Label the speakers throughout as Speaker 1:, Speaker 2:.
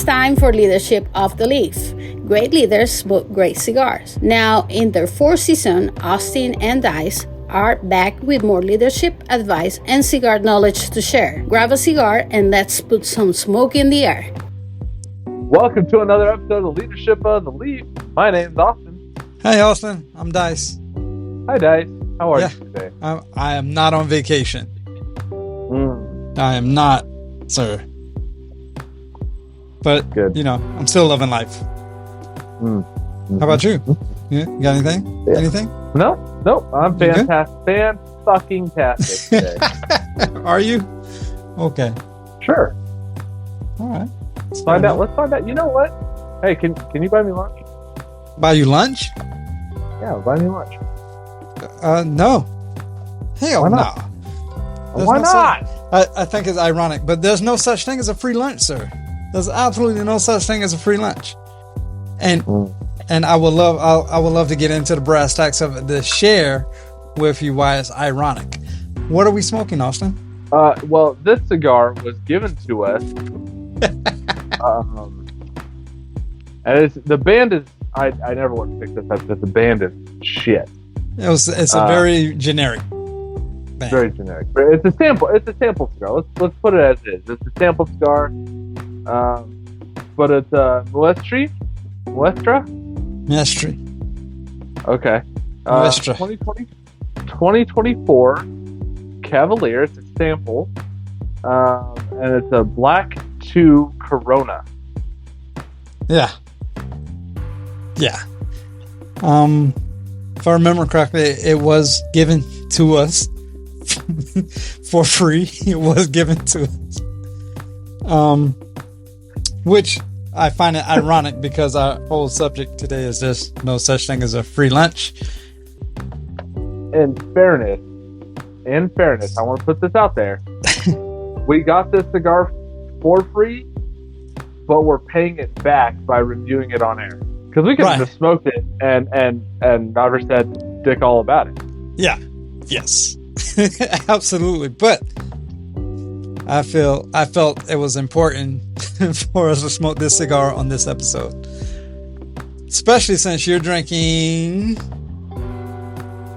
Speaker 1: time for Leadership Off the Leaf. Great leaders smoke great cigars. Now, in their fourth season, Austin and Dice are back with more leadership advice and cigar knowledge to share. Grab a cigar and let's put some smoke in the air.
Speaker 2: Welcome to another episode of Leadership of the Leaf. My name's Austin.
Speaker 3: Hey, Austin. I'm Dice.
Speaker 2: Hi, Dice. How are you today?
Speaker 3: I am not on vacation. I am not, sir. But,
Speaker 2: Good.
Speaker 3: You know, I'm still loving life. How about you? Yeah, you got anything?
Speaker 2: Yeah.
Speaker 3: Anything?
Speaker 2: No. I'm fantastic. Fan-fucking-tastic today.
Speaker 3: Are you? Okay.
Speaker 2: Sure.
Speaker 3: All right.
Speaker 2: Let's find out. You know what? Hey, can you buy me lunch?
Speaker 3: Buy you lunch?
Speaker 2: Yeah, buy me lunch.
Speaker 3: No. Hell
Speaker 2: Why
Speaker 3: no.
Speaker 2: not? Why not?
Speaker 3: I think it's ironic, but there's no such thing as a free lunch, sir. There's absolutely no such thing as a free lunch. And I would love to get into the brass tacks of it to share with you why it's ironic. What are we smoking, Austin?
Speaker 2: Well, this cigar was given to us. And the band is. I never want to pick this up, but the band is shit.
Speaker 3: It's a very generic band.
Speaker 2: Very generic. But it's a sample. It's a sample cigar. Let's put it as is. It's a sample cigar. But it's Maestri. Okay. 2024 Cavalier. It's a sample. And it's a Black 2 Corona.
Speaker 3: Yeah. If I remember correctly, it was given to us for free. It was given to us. Which I find it ironic because our whole subject today is just no such thing as a free lunch.
Speaker 2: In fairness, I want to put this out there. We got this cigar for free, but we're paying it back by reviewing it on air. Because we could have just smoked it and never said dick all about it.
Speaker 3: Yeah. Yes. Absolutely. But I felt it was important for us to smoke this cigar on this episode. Especially since you're drinking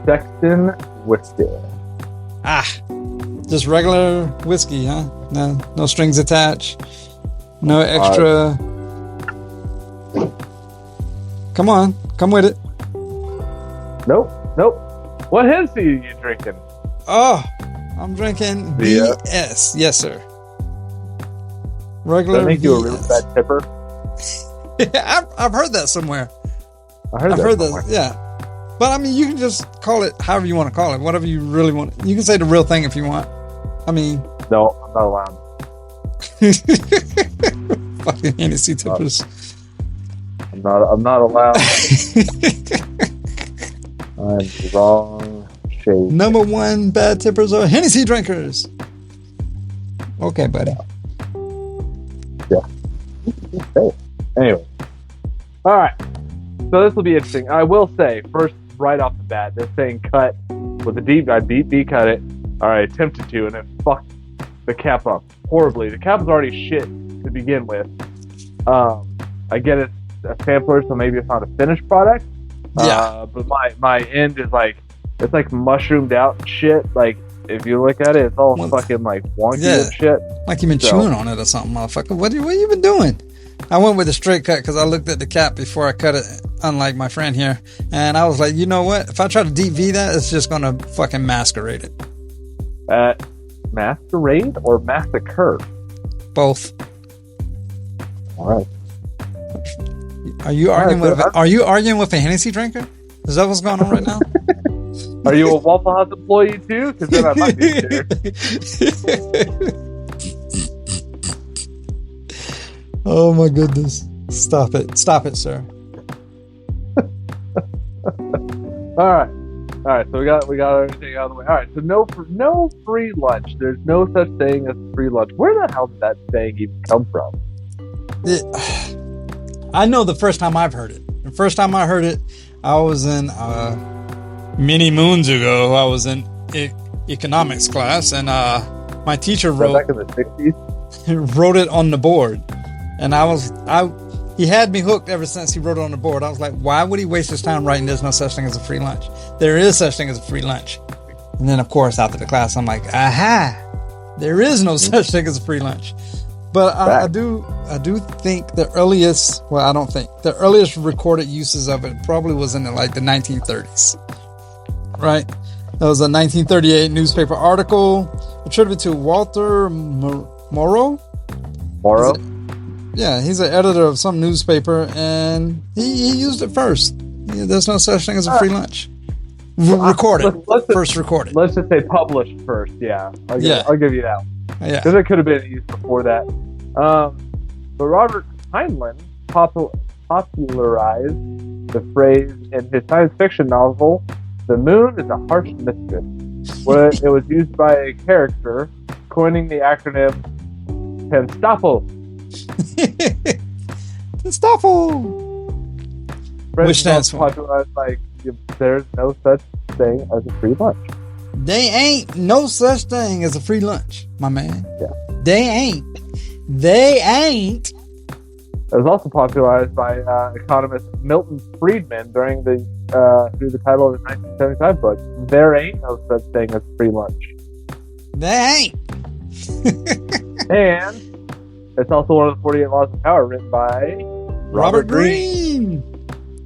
Speaker 2: Sexton whiskey.
Speaker 3: Just regular whiskey, huh? No strings attached. No extra. Come on, come with it.
Speaker 2: Nope. What Hennessy are you drinking?
Speaker 3: Oh, I'm drinking BS. Yes, sir. Regular.
Speaker 2: Does that make you a really bad tipper?
Speaker 3: Yeah, I've heard that somewhere.
Speaker 2: I've heard that.
Speaker 3: Yeah. But I mean, you can just call it however you want to call it. Whatever you really want. You can say the real thing if you want. I mean.
Speaker 2: No, I'm not allowed.
Speaker 3: Fucking Hennessy tippers.
Speaker 2: I'm not allowed. I'm the wrong shade.
Speaker 3: Number one bad tippers are Hennessy drinkers. Okay, buddy.
Speaker 2: Yeah. Okay. Anyway. All right. So this will be interesting. I will say, first, right off the bat, this thing cut with a deep. I deep cut it. All right, attempted to, and it fucked the cap up horribly. The cap was already shit to begin with. I get it's a sampler, so maybe it's not a finished product.
Speaker 3: Yeah.
Speaker 2: But my end is like, it's like mushroomed out and shit. Like, if you look at it, it's all fucking like wonky and shit.
Speaker 3: Like you've been chewing on it or something, motherfucker. What you been doing? I went with a straight cut because I looked at the cap before I cut it, unlike my friend here. And I was like, you know what? If I try to deep V that, it's just going to fucking masquerade it.
Speaker 2: Masquerade or massacre?
Speaker 3: Both.
Speaker 2: All right.
Speaker 3: Are you arguing with a Hennessy drinker? Is that what's going on right now?
Speaker 2: Are you a Waffle House employee too? Because then I might be there.
Speaker 3: Oh my goodness! Stop it, sir.
Speaker 2: All right. So we got everything out of the way. All right. So no free lunch. There's no such thing as free lunch. Where the hell did that saying even come from?
Speaker 3: I know the first time I've heard it. The first time I heard it, I was in many moons ago. I was in economics class, and my teacher wrote
Speaker 2: back in the 60s.
Speaker 3: wrote it on the board. And he had me hooked ever since he wrote it on the board. I was like, why would he waste his time writing there's no such thing as a free lunch? There is such thing as a free lunch. And then, of course, after the class, I'm like, aha, there is no such thing as a free lunch. But I do think the earliest recorded uses of it probably was in the 1930s, right? There was a 1938 newspaper article attributed to Walter Morrow.
Speaker 2: Morrow?
Speaker 3: Yeah, he's an editor of some newspaper, and he used it first. Yeah, there's no such thing as a free lunch. Recorded. First recorded.
Speaker 2: Let's just say published first, yeah. I'll give you that one.
Speaker 3: Yeah.
Speaker 2: Because it could have been used before that. But Robert Heinlein popularized the phrase in his science fiction novel, The Moon is a Harsh Mistress, where it was used by a character coining the acronym TANSTAAFL.
Speaker 3: TANSTAAFL! Which stands for?
Speaker 2: Like, there's no such thing as a free lunch.
Speaker 3: They ain't no such thing as a free lunch, my man.
Speaker 2: Yeah.
Speaker 3: They ain't. It
Speaker 2: was also popularized by economist Milton Friedman through the title of his 1975 book, There Ain't No Such Thing as Free Lunch.
Speaker 3: They ain't.
Speaker 2: And it's also one of the 48 Laws of Power written by Robert Greene.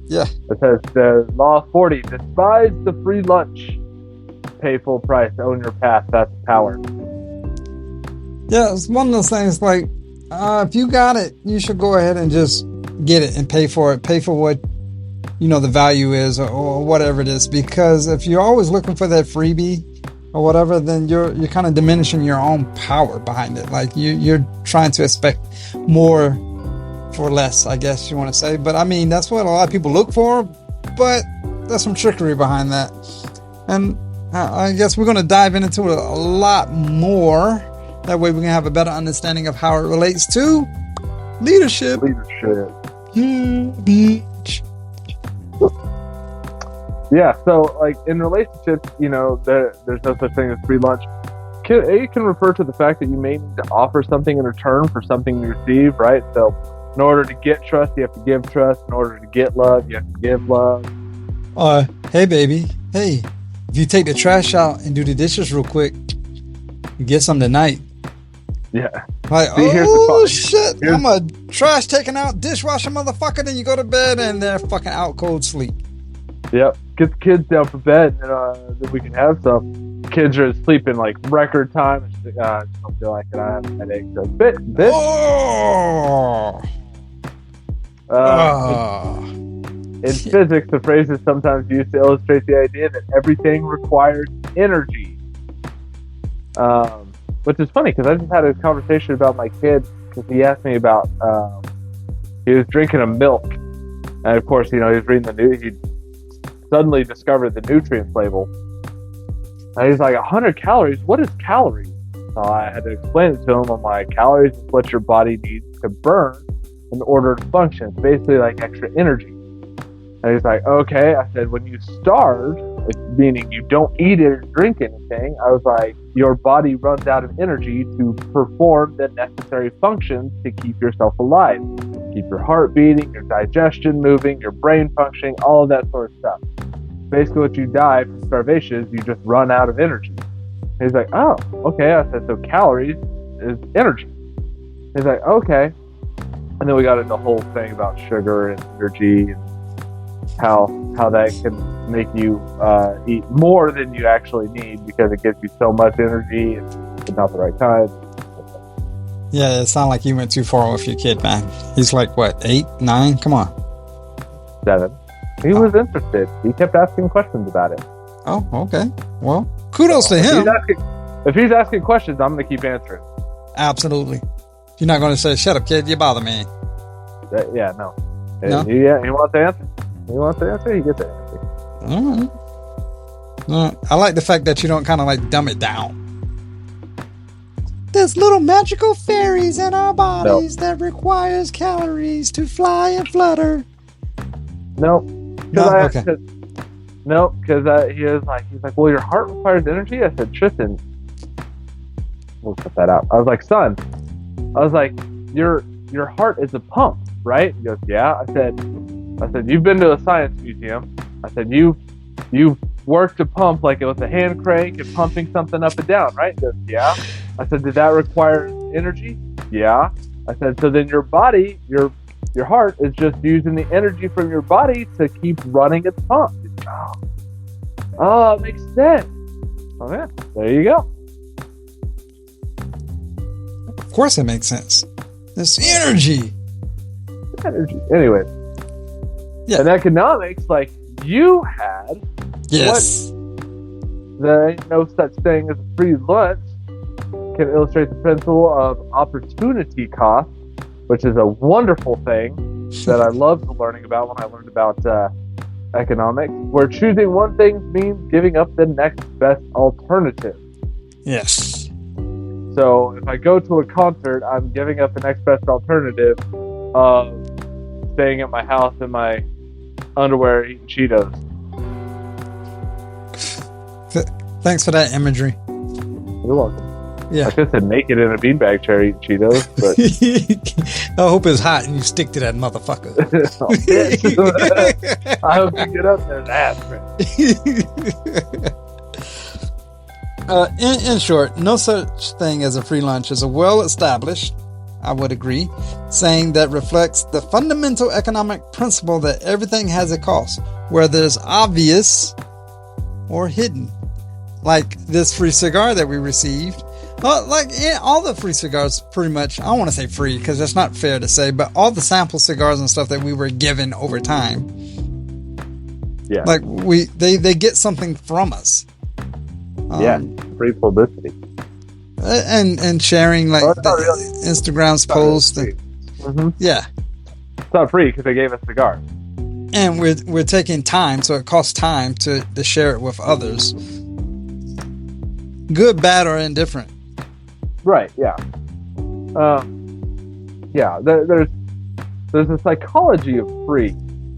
Speaker 3: Yeah.
Speaker 2: It says, Law 40, despise the free lunch. Pay full price, own your path, that's power.
Speaker 3: Yeah, it's one of those things like, if you got it, you should go ahead and just get it and pay for it. Pay for what, the value is or whatever it is. Because if you're always looking for that freebie or whatever, then you're kind of diminishing your own power behind it. Like you're trying to expect more for less, I guess you want to say. But I mean, that's what a lot of people look for. But there's some trickery behind that. And I guess we're going to dive into it a lot more. That way we can have a better understanding of how it relates to leadership.
Speaker 2: Yeah, so like in relationships, there's no such thing as free lunch. It can refer to the fact that you may need to offer something in return for something you receive, right? So in order to get trust, you have to give trust. In order to get love, you have to give love.
Speaker 3: Hey, baby. Hey, if you take the trash out and do the dishes real quick, you get some tonight.
Speaker 2: Yeah.
Speaker 3: Like, shit, I'm a trash taking out dishwasher motherfucker, then you go to bed and they're fucking out cold sleep.
Speaker 2: Yep. Get the kids down for bed and then we can have some. Kids are sleeping like record time. I just don't feel like it. I have a headache. So, bitch. In physics, the phrase is sometimes used to illustrate the idea that everything requires energy. Which is funny because I just had a conversation about my kid because he asked me about he was drinking a milk, and of course, he was reading the news. He suddenly discovered the nutrients label, and he's like, 100 calories. What is calories? So I had to explain it to him. I'm like, calories is what your body needs to burn in order to function. It's basically like extra energy. And he's like, okay. I said, when you starve, meaning you don't eat it or drink anything, I was like, your body runs out of energy to perform the necessary functions to keep yourself alive. Keep your heart beating, your digestion moving, your brain functioning, all of that sort of stuff. Basically what you die from starvation is you just run out of energy. And he's like, oh, okay. I said, so calories is energy. He's like, okay. And then we got into the whole thing about sugar and energy and how that can make you eat more than you actually need because it gives you so much energy and not the right time.
Speaker 3: Yeah, it sounded like you went too far with your kid, man. He's like, what, 8, 9? Come on.
Speaker 2: 7. He was interested. He kept asking questions about it.
Speaker 3: Oh, okay. Well, kudos to him.
Speaker 2: If he's asking questions, I'm going to keep answering.
Speaker 3: Absolutely. You're not going to say, shut up, kid, you bother me.
Speaker 2: Yeah, no.
Speaker 3: No?
Speaker 2: He wants to answer. He wants to answer, he gets the answer.
Speaker 3: All right. I like the fact that you don't kind of like dumb it down. There's little magical fairies in our bodies that requires calories to fly and flutter.
Speaker 2: Nope.
Speaker 3: Okay.
Speaker 2: Because he's like, well, your heart requires energy? I said, Tristan, we'll cut that out. I was like, son, your your heart is a pump, right? He goes, yeah. I said, you've been to a science museum. I said, you've worked a pump like it was a hand crank and pumping something up and down, right? He goes, yeah. I said, did that require energy? Yeah. I said, so then your body, your heart is just using the energy from your body to keep running its pump. Oh, it makes sense. Oh yeah, there you go.
Speaker 3: Of course it makes sense. This energy.
Speaker 2: Anyway.
Speaker 3: Yeah.
Speaker 2: In economics, like you had,
Speaker 3: yes,
Speaker 2: there ain't no such thing as a free lunch, can illustrate the principle of opportunity cost, which is a wonderful thing that I loved learning about when I learned about economics, where choosing one thing means giving up the next best alternative.
Speaker 3: Yes.
Speaker 2: So if I go to a concert, I'm giving up the next best alternative of staying at my house in my underwear eating Cheetos.
Speaker 3: Thanks for that imagery.
Speaker 2: You're welcome.
Speaker 3: Yeah.
Speaker 2: I could have said naked in a beanbag chair eating Cheetos, but
Speaker 3: I hope it's hot and you stick to that motherfucker.
Speaker 2: Oh, bitch. I hope you get up there and ask me.
Speaker 3: In short, no such thing as a free lunch is a well-established, I would agree, saying that reflects the fundamental economic principle that everything has a cost, whether it's obvious or hidden. Like this free cigar that we received. Like all the free cigars, pretty much, I don't want to say free because that's not fair to say, but all the sample cigars and stuff that we were given over time.
Speaker 2: Yeah.
Speaker 3: Like they get something from us.
Speaker 2: Yeah, free publicity.
Speaker 3: And sharing like
Speaker 2: really.
Speaker 3: Instagram's post.
Speaker 2: Really
Speaker 3: Yeah.
Speaker 2: It's not free because they gave us cigars.
Speaker 3: And we're taking time, so it costs time to share it with others. Good, bad, or indifferent.
Speaker 2: Right, yeah. Yeah, there's a psychology of free.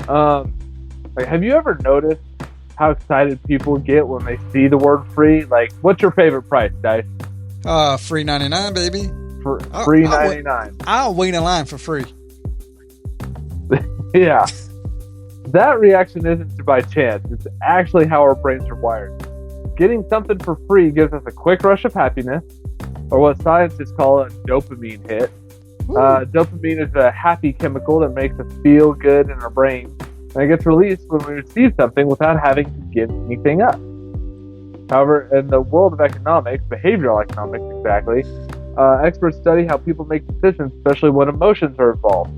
Speaker 2: Like, have you ever noticed how excited people get when they see the word free? Like, what's your favorite price, Dice?
Speaker 3: Free 99, baby.
Speaker 2: Free 99.
Speaker 3: I'll wait in line for free.
Speaker 2: Yeah. That reaction isn't by chance. It's actually how our brains are wired. Getting something for free gives us a quick rush of happiness, or what scientists call a dopamine hit. Dopamine is a happy chemical that makes us feel good in our brain, and it gets released when we receive something without having to give anything up. However, in the world of economics, behavioral economics exactly, experts study how people make decisions, especially when emotions are involved.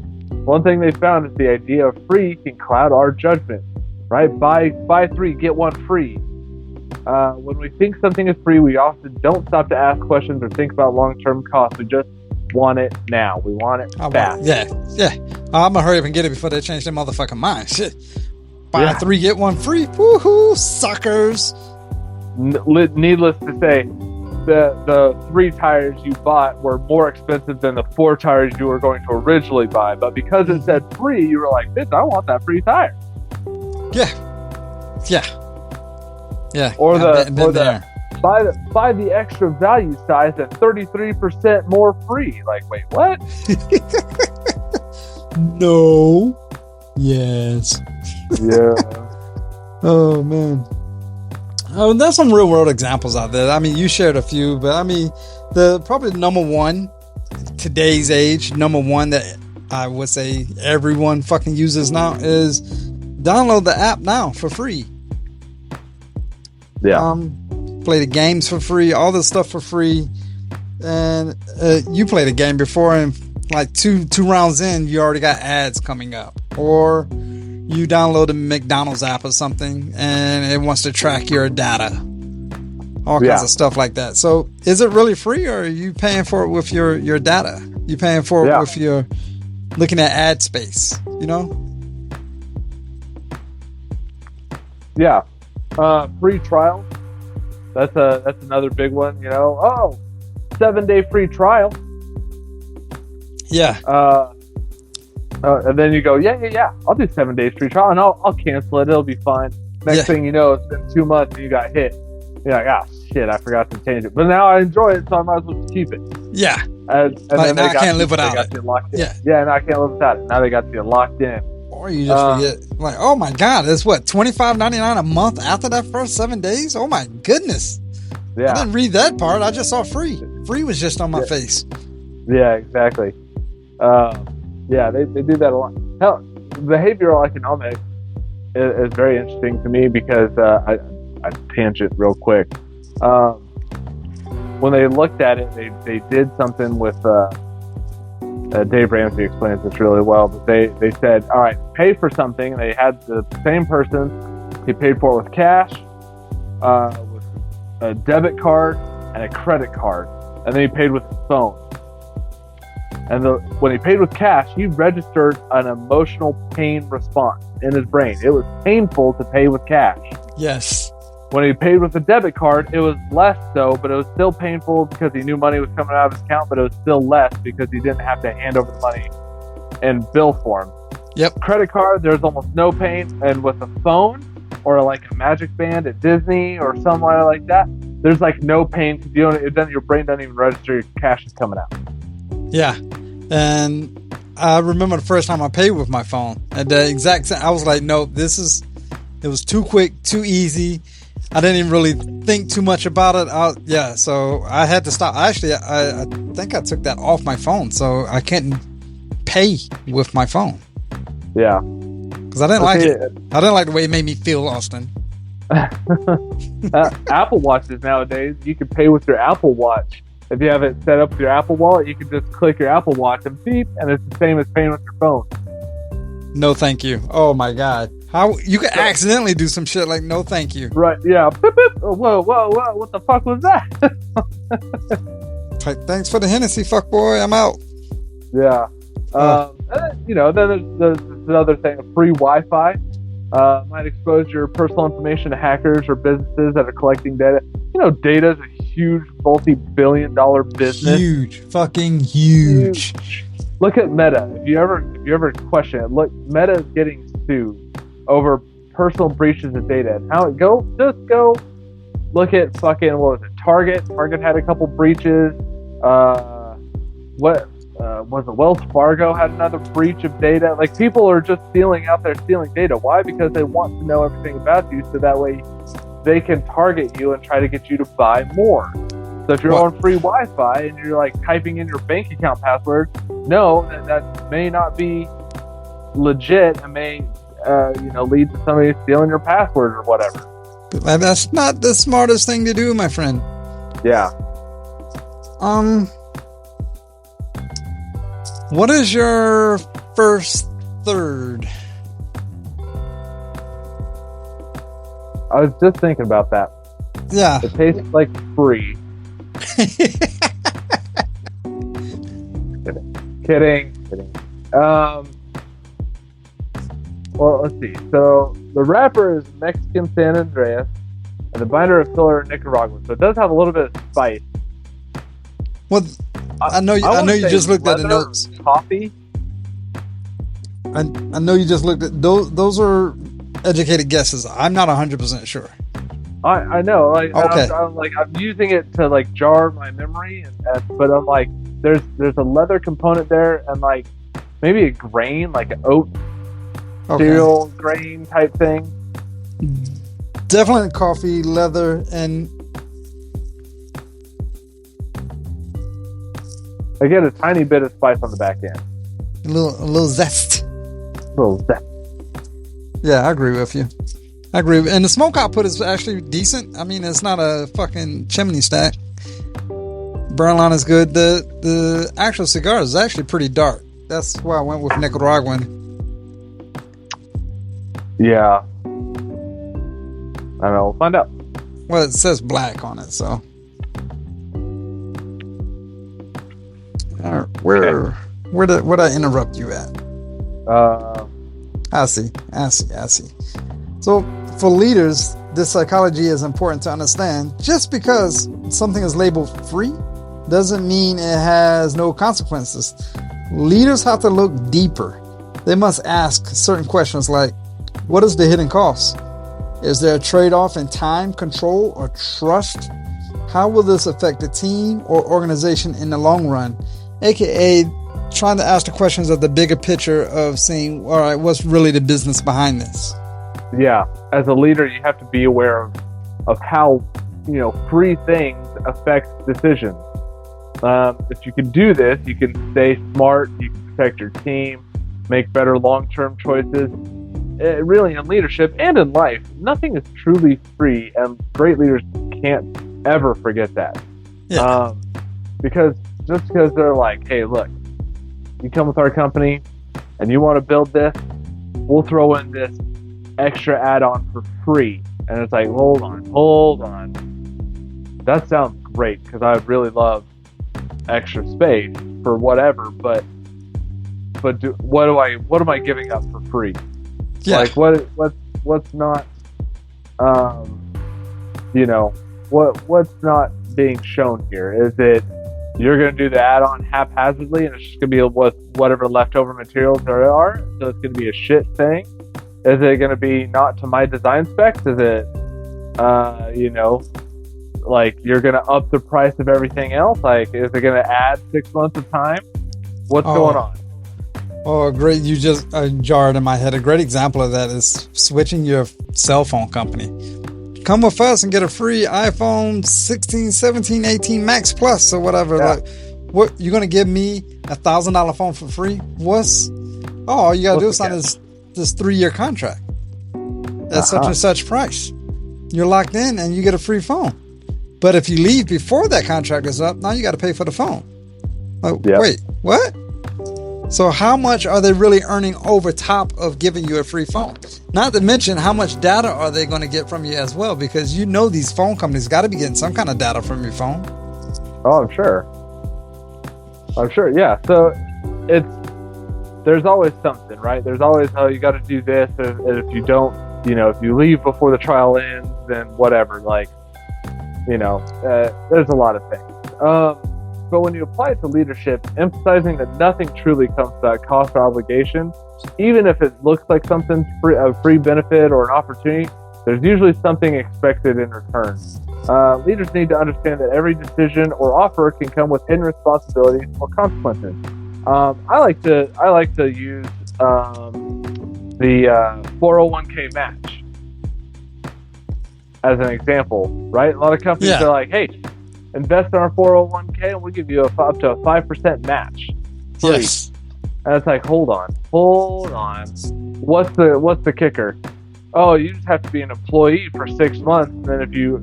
Speaker 2: One thing they found is the idea of free can cloud our judgment, right? Buy 3, get 1 free. When we think something is free, we often don't stop to ask questions or think about long-term costs. We just want it now. We want it fast.
Speaker 3: Yeah. I'm gonna hurry up and get it before they change their motherfucking mind. Shit. Buy 3, get 1 free. Woohoo, suckers.
Speaker 2: Needless to say, the 3 tires you bought were more expensive than the 4 tires you were going to originally buy. But because it said free, you were like, bitch, I want that free tire.
Speaker 3: Yeah.
Speaker 2: Or buy the extra value size at 33% more free. Like, wait, what?
Speaker 3: No. Yes.
Speaker 2: Yeah.
Speaker 3: Oh man. Oh, there's some real world examples out there. I mean, you shared a few, but I mean, probably number one, today's age, number one that I would say everyone fucking uses now is download the app now for free.
Speaker 2: Yeah.
Speaker 3: Play the games for free, all this stuff for free. And you played a game before, and like two rounds in, you already got ads coming up. Or you download a McDonald's app or something, and it wants to track your data. All kinds of stuff like that. So is it really free, or are you paying for it with your data? You paying for it with your looking at ad space, you know?
Speaker 2: Yeah. Free trial. That's another big one, you know. Oh, 7-day free trial.
Speaker 3: Yeah.
Speaker 2: And then you go, yeah. I'll do 7 days free trial, and I'll cancel it. It'll be fine. Next thing you know, it's been 2 months and you got hit. You're like, shit, I forgot to change it. But now I enjoy it, so I might as well just keep it.
Speaker 3: Yeah.
Speaker 2: And
Speaker 3: Like,
Speaker 2: then
Speaker 3: now I can't live
Speaker 2: they
Speaker 3: without
Speaker 2: got
Speaker 3: it.
Speaker 2: you locked in.
Speaker 3: Yeah.
Speaker 2: Yeah, now I can't live without it. Now they got you locked in.
Speaker 3: Or you just forget, like, oh my God, it's what, $25.99 a month after that first 7 days? Oh my goodness.
Speaker 2: Yeah.
Speaker 3: I didn't read that part. I just saw free. Free was just on my face.
Speaker 2: Yeah, exactly. Yeah, they do that a lot. Hell, behavioral economics is very interesting to me because I tangent real quick. When they looked at it, they did something with Dave Ramsey explains this really well, but they said, all right, pay for something. They had the same person, he paid for it with cash, with a debit card and a credit card, and then he paid with his phone. And when he paid with cash, he registered an emotional pain response in his brain. It was painful to pay with cash.
Speaker 3: Yes.
Speaker 2: When he paid with a debit card, it was less so, but it was still painful because he knew money was coming out of his account, but it was still less because he didn't have to hand over the money in bill form.
Speaker 3: Yep.
Speaker 2: Credit card, there's almost no pain, and with a phone or like a Magic Band at Disney or somewhere like that, there's like no pain because your brain doesn't even register your cash is coming out.
Speaker 3: Yeah. And I remember the first time I paid with my phone. At the exact time, I was like, no, it was too quick, too easy. I didn't even really think too much about it. So I had to stop. Actually, I think I took that off my phone, so I can't pay with my phone.
Speaker 2: Yeah.
Speaker 3: Because I didn't like it. I didn't like the way it made me feel, Austin.
Speaker 2: Apple Watches nowadays, you can pay with your Apple Watch. If you have it set up with your Apple Wallet, you can just click your Apple Watch and beep, and it's the same as paying with your phone.
Speaker 3: No, thank you. Oh my God. How you could accidentally do some shit like no thank you.
Speaker 2: Right, yeah. Beep, beep. Whoa, what the fuck was that?
Speaker 3: Like, thanks for the Hennessy, fuck boy, I'm out.
Speaker 2: Yeah. Then there's another thing, free Wi-Fi. Might expose your personal information to hackers or businesses that are collecting data. Data is a huge multi-billion-dollar business.
Speaker 3: Huge. Fucking huge.
Speaker 2: Look at Meta. If you ever question it, look, Meta is getting sued over personal breaches of data. And how it go? Just go look at fucking, what was it? Target. Target had a couple breaches. What was it? Wells Fargo had another breach of data. Like, people are just out there stealing data. Why? Because they want to know everything about you, so that way they can target you and try to get you to buy more. So if you're on free Wi-Fi and you're like typing in your bank account password, no, that may not be legit and may lead to somebody stealing your password or whatever.
Speaker 3: That's not the smartest thing to do, my friend.
Speaker 2: Yeah.
Speaker 3: What is your first third?
Speaker 2: I was just thinking about that.
Speaker 3: Yeah.
Speaker 2: It tastes like free. Kidding. Well, let's see. So the wrapper is Mexican San Andreas, and the binder is Filler Nicaragua. So it does have a little bit of spice.
Speaker 3: Well, I know you just looked at the notes.
Speaker 2: Coffee.
Speaker 3: I know you just looked at those. Those are educated guesses. I'm not 100% sure.
Speaker 2: I know. Like,
Speaker 3: okay.
Speaker 2: I'm using it to like jar my memory, but I'm like, there's a leather component there, and like maybe a grain, like an oat cereal grain type thing.
Speaker 3: Definitely coffee, leather, and
Speaker 2: I get a tiny bit of spice on the back end.
Speaker 3: a little zest.
Speaker 2: A little zest.
Speaker 3: Yeah, I agree with you. And the smoke output is actually decent. I mean, it's not a fucking chimney stack. Burn line is good. The actual cigar is actually pretty dark. That's why I went with Nicaraguan.
Speaker 2: Yeah. I don't know. We'll find out.
Speaker 3: Well, it says black on it, so. All right, where'd I interrupt you at? I see. So, for leaders, this psychology is important to understand. Just because something is labeled free doesn't mean it has no consequences. Leaders have to look deeper. They must ask certain questions like, what is the hidden cost? Is there a trade-off in time, control, or trust? How will this affect the team or organization in the long run? AKA trying to ask the questions of the bigger picture of saying, all right, what's really the business behind this?
Speaker 2: Yeah. As a leader, you have to be aware of how, free things affect decisions. If you can do this, you can stay smart, you can protect your team, make better long-term choices. Really, in leadership and in life, nothing is truly free, and great leaders can't ever forget that.
Speaker 3: Yeah.
Speaker 2: Because they're like, hey, look, you come with our company and you want to build this, we'll throw in this extra add-on for free. And it's like, hold on. That sounds great because I really love extra space for whatever, but what am I giving up for free?
Speaker 3: Yeah.
Speaker 2: Like what's not what's not being shown here? Is it you're going to do the add-on haphazardly and it's just going to be whatever leftover materials there are, so it's going to be a shit thing? Is it going to be not to my design specs? Is it like you're going to up the price of everything else? Like, is it going to add 6 months of time? What's going on?
Speaker 3: Oh, great. You just jarred in my head. A great example of that is switching your cell phone company. Come with us and get a free iPhone 16, 17, 18 Max Plus or whatever.
Speaker 2: Yeah.
Speaker 3: Like, what, you're going to give me $1,000 phone for free? All you got to do is sign this 3-year contract at such and such price. You're locked in and you get a free phone. But if you leave before that contract is up, now you got to pay for the phone. Like, wait, what? So how much are they really earning over top of giving you a free phone? Not to mention how much data are they going to get from you as well, because these phone companies got to be getting some kind of data from your phone.
Speaker 2: Oh, I'm sure. Yeah. So there's always something, right? There's always, you got to do this, and if you don't, if you leave before the trial ends, then whatever. Like, there's a lot of things. But when you apply it to leadership, emphasizing that nothing truly comes without cost or obligation, even if it looks like something's a free benefit or an opportunity, there's usually something expected in return. Leaders need to understand that every decision or offer can come with hidden responsibilities or consequences. I like to use the 401k match as an example, right? A lot of companies are like, hey, invest in our 401k and we'll give you up to a 5% match. Free.
Speaker 3: Yes.
Speaker 2: And it's like, hold on. What's the kicker? Oh, you just have to be an employee for 6 months, and then if we'll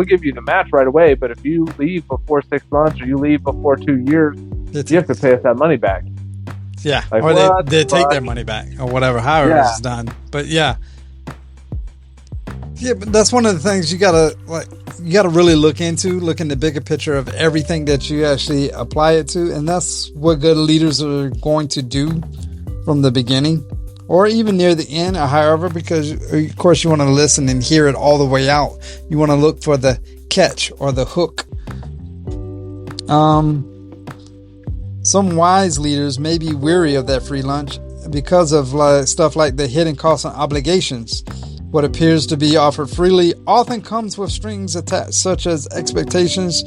Speaker 2: give you the match right away, but if you leave before 6 months or you leave before 2 years, you have to pay us that money back.
Speaker 3: Yeah.
Speaker 2: Like,
Speaker 3: or they take their money back or whatever, however it's done. But yeah, but that's one of the things you gotta really look in the bigger picture of everything that you actually apply it to, and that's what good leaders are going to do from the beginning or even near the end, or however, because of course you want to listen and hear it all the way out. You want to look for the catch or the hook. Some wise leaders may be weary of that free lunch because of stuff like the hidden costs and obligations. What appears to be offered freely often comes with strings attached, such as expectations,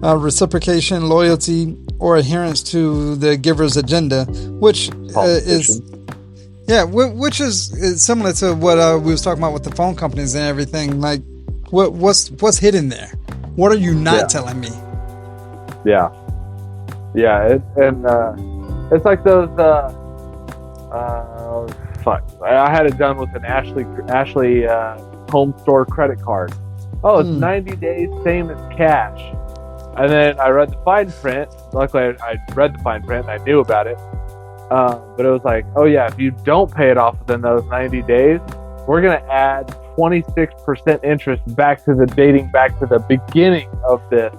Speaker 3: reciprocation, loyalty, or adherence to the giver's agenda, which is similar to what we was talking about with the phone companies and everything. Like, what's hidden there? What are you not telling me?
Speaker 2: Yeah. It's like those. I had it done with an Ashley home store credit card. Oh, it's 90 days, same as cash. And then I read the fine print. Luckily, I read the fine print and I knew about it. But it was like, oh yeah, if you don't pay it off within those 90 days, we're going to add 26% interest dating back to the beginning of this.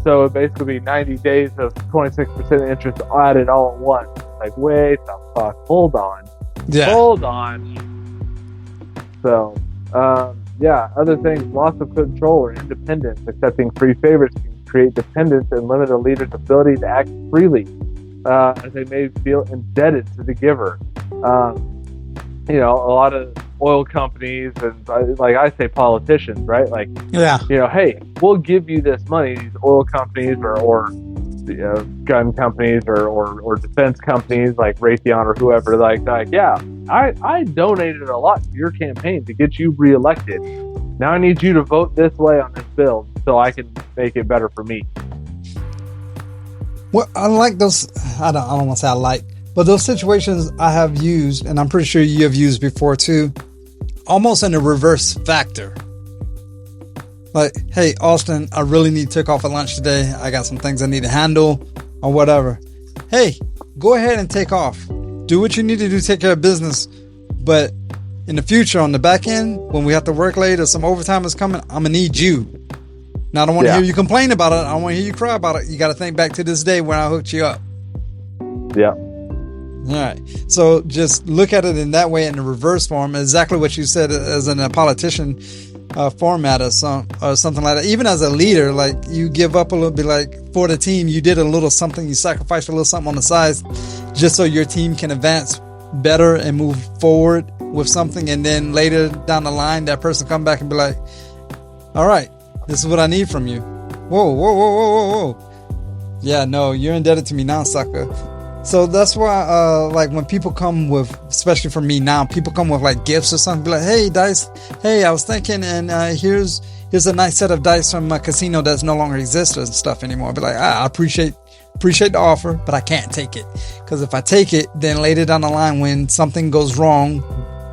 Speaker 2: So it basically be 90 days of 26% interest added all at once. Like, wait the fuck, hold on. So, other things, loss of control or independence. Accepting free favors can create dependence and limit a leader's ability to act freely, as they may feel indebted to the giver. a lot of oil companies and like I say politicians, right? Like,
Speaker 3: Yeah.
Speaker 2: Hey, we'll give you this money. These oil companies or gun companies or defense companies like Raytheon or whoever, like yeah, I donated a lot to your campaign to get you reelected. Now I need you to vote this way on this bill so I can make it better for me.
Speaker 3: Well, I like those. I don't want to say I like, but those situations I have used, and I'm pretty sure you have used before too, almost in a reverse factor. Like, hey, Austin, I really need to take off at lunch today. I got some things I need to handle or whatever. Hey, go ahead and take off. Do what you need to do to take care of business. But in the future, on the back end, when we have to work late or some overtime is coming, I'm going to need you. Now, I don't want to hear you complain about it. I don't want to hear you cry about it. You got to think back to this day when I hooked you up.
Speaker 2: Yeah.
Speaker 3: All right. So just look at it in that way in the reverse form. Exactly what you said as in a politician format or something like that. Even as a leader, like you give up a little bit, like for the team, you did a little something, you sacrificed a little something on the sides just so your team can advance better and move forward with something. And then later down the line, that person come back and be like, all right, this is what I need from you. Whoa. Yeah, no, you're indebted to me now, sucker. So that's why, like when people come with, especially for me now, people come with like gifts or something, be like, hey, dice, hey, I was thinking, and here's a nice set of dice from a casino that's no longer exists and stuff anymore. I'll be like, I appreciate the offer, but I can't take it. Because if I take it, then later down the line, when something goes wrong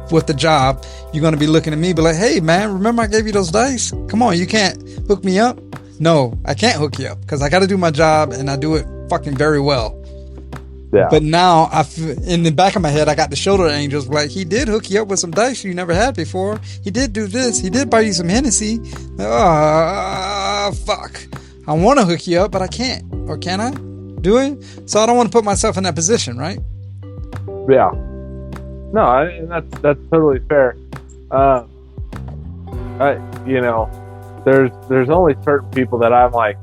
Speaker 3: with the job, you're going to be looking at me, be like, hey man, remember I gave you those dice? Come on, you can't hook me up. No, I can't hook you up because I got to do my job and I do it fucking very well. Yeah. But now in the back of my head, I got the shoulder angels like, he did hook you up with some dice you never had before. He did do this. He did buy you some Hennessy. Fuck. I want to hook you up, but I can't. Or can I do it? So I don't want to put myself in that position, right?
Speaker 2: Yeah. No, that's totally fair. There's only certain people that I'm like,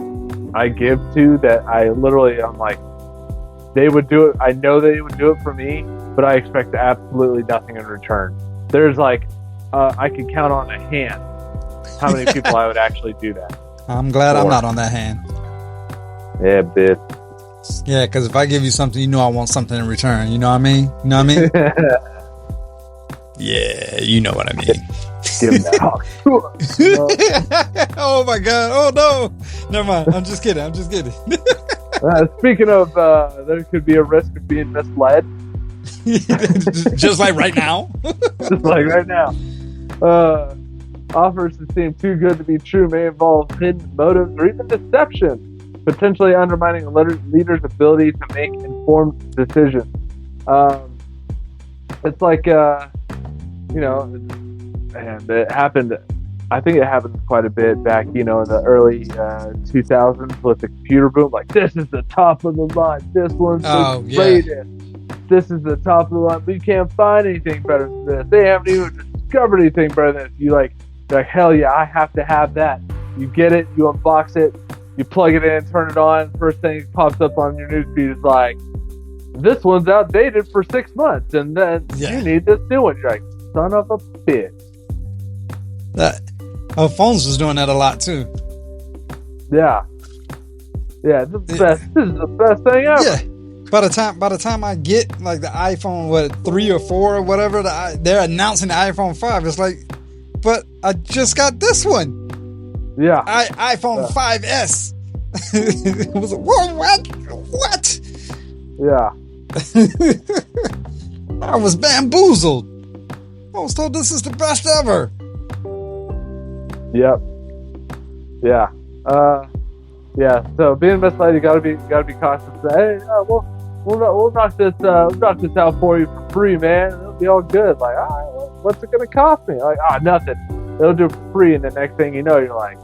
Speaker 2: I give to that I'm like, they would do it. I know they would do it for me, but I expect absolutely nothing in return. There's like, I could count on a hand how many people I would actually do that.
Speaker 3: I'm glad I'm not on that hand.
Speaker 2: Yeah, bitch.
Speaker 3: Yeah, because if I give you something, you know I want something in return. You know what I mean? You know what I mean? Yeah, you know what I mean.
Speaker 2: Give him that hawk.
Speaker 3: Oh my God. Oh no. Never mind. I'm just kidding.
Speaker 2: Speaking of, there could be a risk of being misled.
Speaker 3: Just like right now.
Speaker 2: Just like right now. Offers that seem too good to be true may involve hidden motives or even deception, potentially undermining a leader's ability to make informed decisions. It's like, and it happened. I think it happened quite a bit back, in the early 2000s with the computer boom. Like, this is the top of the line. This one's the greatest. This is the top of the line. We can't find anything better than this. They haven't even discovered anything better than this. You're like, hell yeah, I have to have that. You get it, you unbox it, you plug it in, turn it on. First thing that pops up on your newsfeed is like, this one's outdated for 6 months, and then you need this new one. You're like, son of a bitch.
Speaker 3: Phones was doing that a lot too.
Speaker 2: Yeah, this is the best. This is the best thing ever.
Speaker 3: Yeah. By the time I get like the iPhone 3 or 4 or whatever, they're announcing the iPhone 5. It's like, but I just got this one.
Speaker 2: Yeah.
Speaker 3: iPhone 5S. It was like, whoa, what?
Speaker 2: Yeah.
Speaker 3: I was bamboozled. I was told this is the best ever.
Speaker 2: Yep. Yeah. So being misled, you gotta be cautious. Hey, we'll knock this out for you for free, man. It'll be all good. Like, all right, what's it gonna cost me? Like, nothing. They'll do it for free, and the next thing you know, they're like,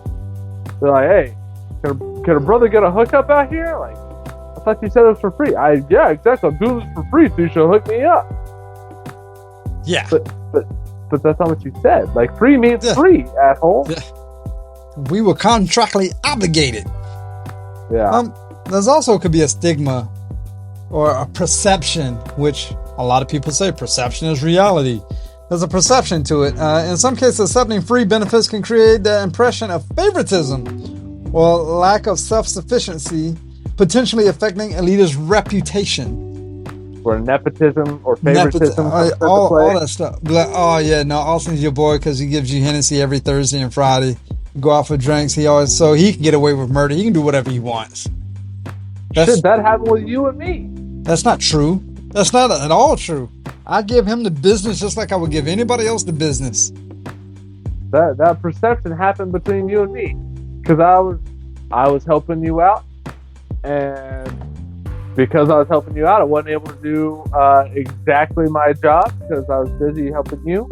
Speaker 2: hey, can a brother get a hookup out here? Like, I thought you said it was for free. Yeah, exactly. I'm doing this for free, so you should hook me up.
Speaker 3: Yeah.
Speaker 2: But that's not what you said. Like, free means free, asshole. Yeah.
Speaker 3: We were contractually obligated.
Speaker 2: Yeah.
Speaker 3: There's also could be a stigma or a perception, which A lot of people say perception is reality. There's a perception to it. In some cases, accepting free benefits can create the impression of favoritism or lack of self-sufficiency, potentially affecting a leader's reputation.
Speaker 2: Or nepotism or favoritism.
Speaker 3: All that stuff. Like, oh, yeah, no, Austin's your boy because he gives you Hennessy every Thursday and Friday. Go out for drinks. So he can get away with murder. He can do whatever he wants.
Speaker 2: Shit, that happened with you and me.
Speaker 3: That's not true. That's not at all true. I give him the business just like I would give anybody else the business.
Speaker 2: That perception happened between you and me, because I was helping you out, and because I was helping you out, I wasn't able to do exactly my job because I was busy helping you.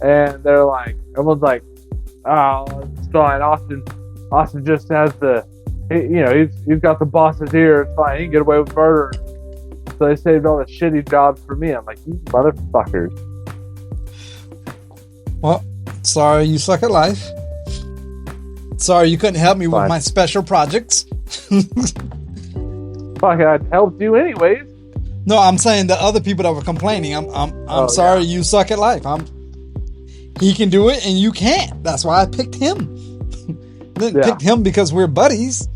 Speaker 2: And they're like, everyone's like, "Oh, it's fine. Austin just has he's got the boss's ear. It's fine. He can get away with murder." So they saved all the shitty jobs for me. I'm like, you motherfuckers.
Speaker 3: Well, sorry you suck at life. Sorry you couldn't help me with my special projects.
Speaker 2: Fuck, I helped you anyways.
Speaker 3: No, I'm saying the other people that were complaining. I'm sorry you suck at life. He can do it and you can't. That's why I picked him. Picked him because we're buddies.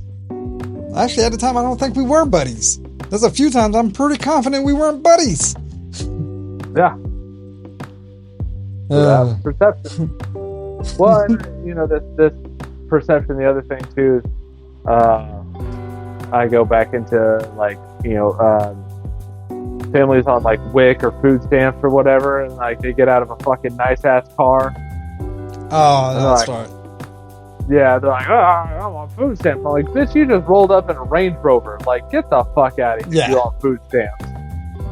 Speaker 3: Actually, at the time, I don't think we were buddies. There's a few times I'm pretty confident we weren't buddies.
Speaker 2: Yeah. So perception. Well, and, this perception. The other thing too is, I go back into families on like WIC or food stamps or whatever, and like they get out of a fucking nice ass car.
Speaker 3: Oh, that's right.
Speaker 2: Yeah, they're like, I'm on food stamps. I'm like, bitch, you just rolled up in a Range Rover. Like, get the fuck out of here.
Speaker 3: Yeah.
Speaker 2: You're on food stamps.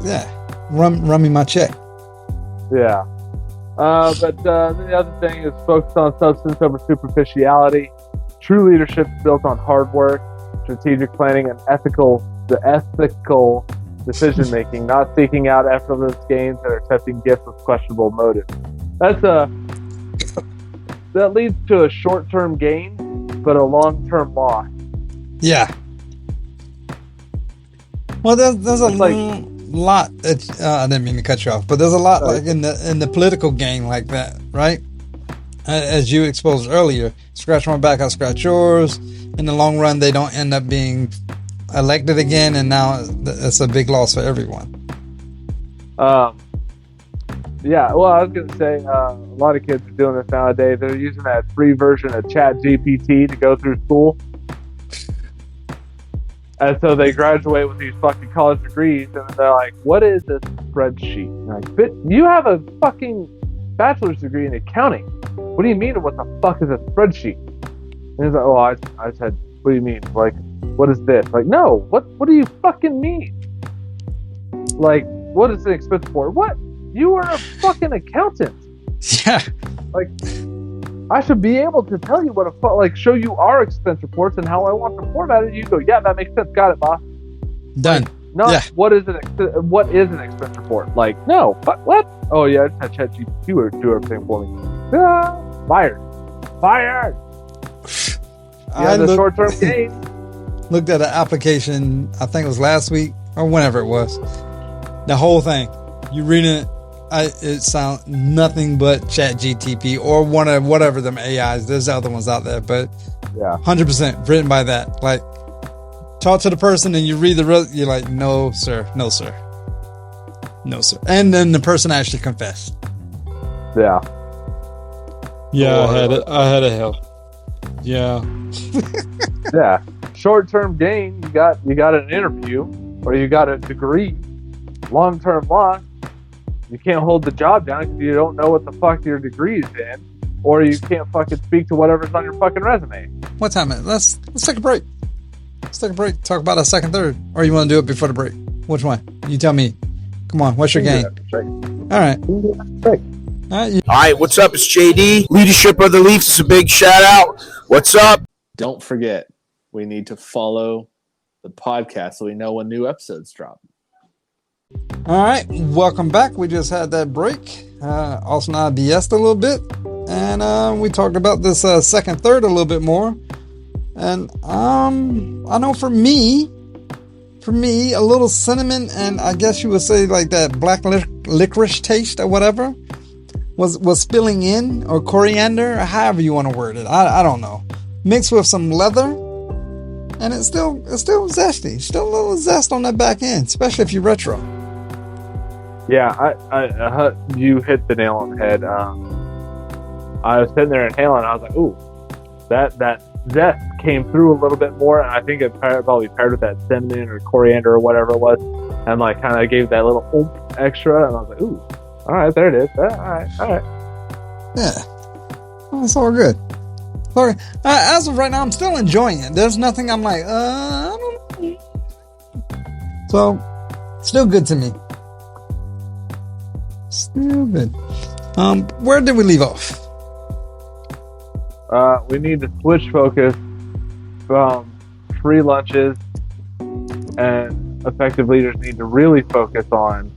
Speaker 3: Yeah. Run me my check.
Speaker 2: Yeah. But then the other thing is focus on substance over superficiality. True leadership is built on hard work, strategic planning, and ethical decision making, not seeking out effortless gains that are accepting gifts with questionable motives. That leads to a short-term gain, but a long-term loss.
Speaker 3: Yeah. Well, there's a lot. I didn't mean to cut you off, but there's a lot like in the political game like that, right? As you exposed earlier, scratch my back, I scratch yours. In the long run, they don't end up being elected again, and now it's a big loss for everyone.
Speaker 2: Yeah, well, I was going to say, a lot of kids are doing this nowadays. They're using that free version of ChatGPT to go through school. And so they graduate with these fucking college degrees, and they're like, what is this spreadsheet? And I'm like, you have a fucking bachelor's degree in accounting. What do you mean, what the fuck is a spreadsheet? And he's like, I said, what do you mean? Like, what is this? Like, no, what do you fucking mean? Like, what is an expense report? What? You are a fucking accountant.
Speaker 3: Yeah.
Speaker 2: Like, I should be able to tell you show you our expense reports and how I want to format it. You go, yeah, that makes sense. Got it, boss.
Speaker 3: Done.
Speaker 2: What is an expense report? Like, no, what? Oh yeah, I just had ChatGPT do everything for me. Fired. Yeah, the short-term gain.
Speaker 3: Looked at an application, I think it was last week or whenever it was. The whole thing. You read it. It sounds nothing but ChatGPT or one of whatever them AIs. There's other ones out there, but 100% written by that. Like, talk to the person and you read you're like, no, sir. And then the person actually confessed.
Speaker 2: Yeah.
Speaker 3: Yeah, I had a hell. Yeah.
Speaker 2: Yeah. Short-term gain, you got an interview or you got a degree. Long-term loss, you can't hold the job down because you don't know what the fuck your degree is in, or you can't fucking speak to whatever's on your fucking resume.
Speaker 3: What time is it? Let's take a break. Talk about a second, third. Or you want to do it before the break? Which one? You tell me. Come on, what's your game? All right.
Speaker 4: All right, what's up? It's JD. Leadership of the Leafs is a big shout out. What's up?
Speaker 5: Don't forget, we need to follow the podcast so we know when new episodes drop.
Speaker 3: All right, welcome back. We just had that break. Austin and I BS'd a little bit, and we talked about this second, third a little bit more. And I know for me, a little cinnamon, and I guess you would say like that black licorice taste or whatever was spilling in, or coriander, or however you want to word it. I don't know. Mixed with some leather, and it's still zesty. Still a little zest on that back end, especially if you're retro.
Speaker 2: Yeah, you hit the nail on the head. I was sitting there inhaling, and I was like, ooh, that zest came through a little bit more, and I think it probably paired with that cinnamon or coriander or whatever it was, and like kind of gave that little oomph extra, and I was like, ooh, all right, there it is. All right.
Speaker 3: Yeah, well, it's all good. Sorry, as of right now, I'm still enjoying it. There's nothing I'm like, I don't know. So, still good to me. Still good. Where did we leave off?
Speaker 2: We need to switch focus from free lunches, and effective leaders need to really focus on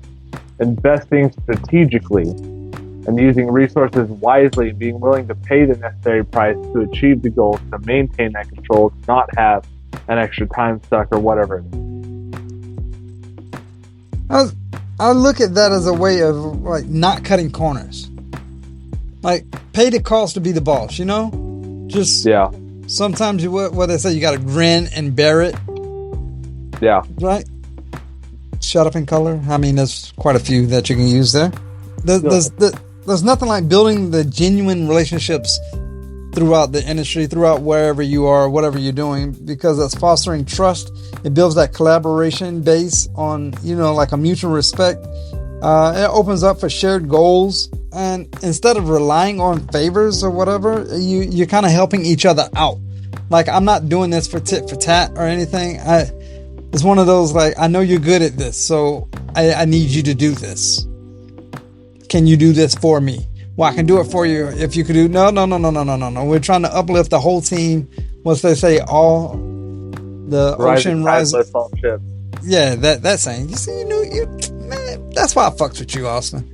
Speaker 2: investing strategically and using resources wisely and being willing to pay the necessary price to achieve the goals, to maintain that control, to not have an extra time suck or whatever it is.
Speaker 3: I look at that as a way of like not cutting corners. Like, pay the cost to be the boss, you know? Just,
Speaker 2: yeah.
Speaker 3: Sometimes what they say, you got to grin and bear it.
Speaker 2: Yeah.
Speaker 3: Right? Shut up in color. I mean, there's quite a few that you can use there. There's nothing like building the genuine relationships throughout the industry, throughout wherever you are, whatever you're doing, because that's fostering trust. It builds that collaboration base on, like a mutual respect. It opens up for shared goals. And instead of relying on favors or whatever, you're kind of helping each other out. Like, I'm not doing this for tit for tat or anything. It's one of those, like, I know you're good at this, so I need you to do this. Can you do this for me? Well, I can do it for you if you could do. No. We're trying to uplift the whole team. Once they say all the ocean rises. Yeah, that saying. You see, man, that's why I fucks with you, Austin.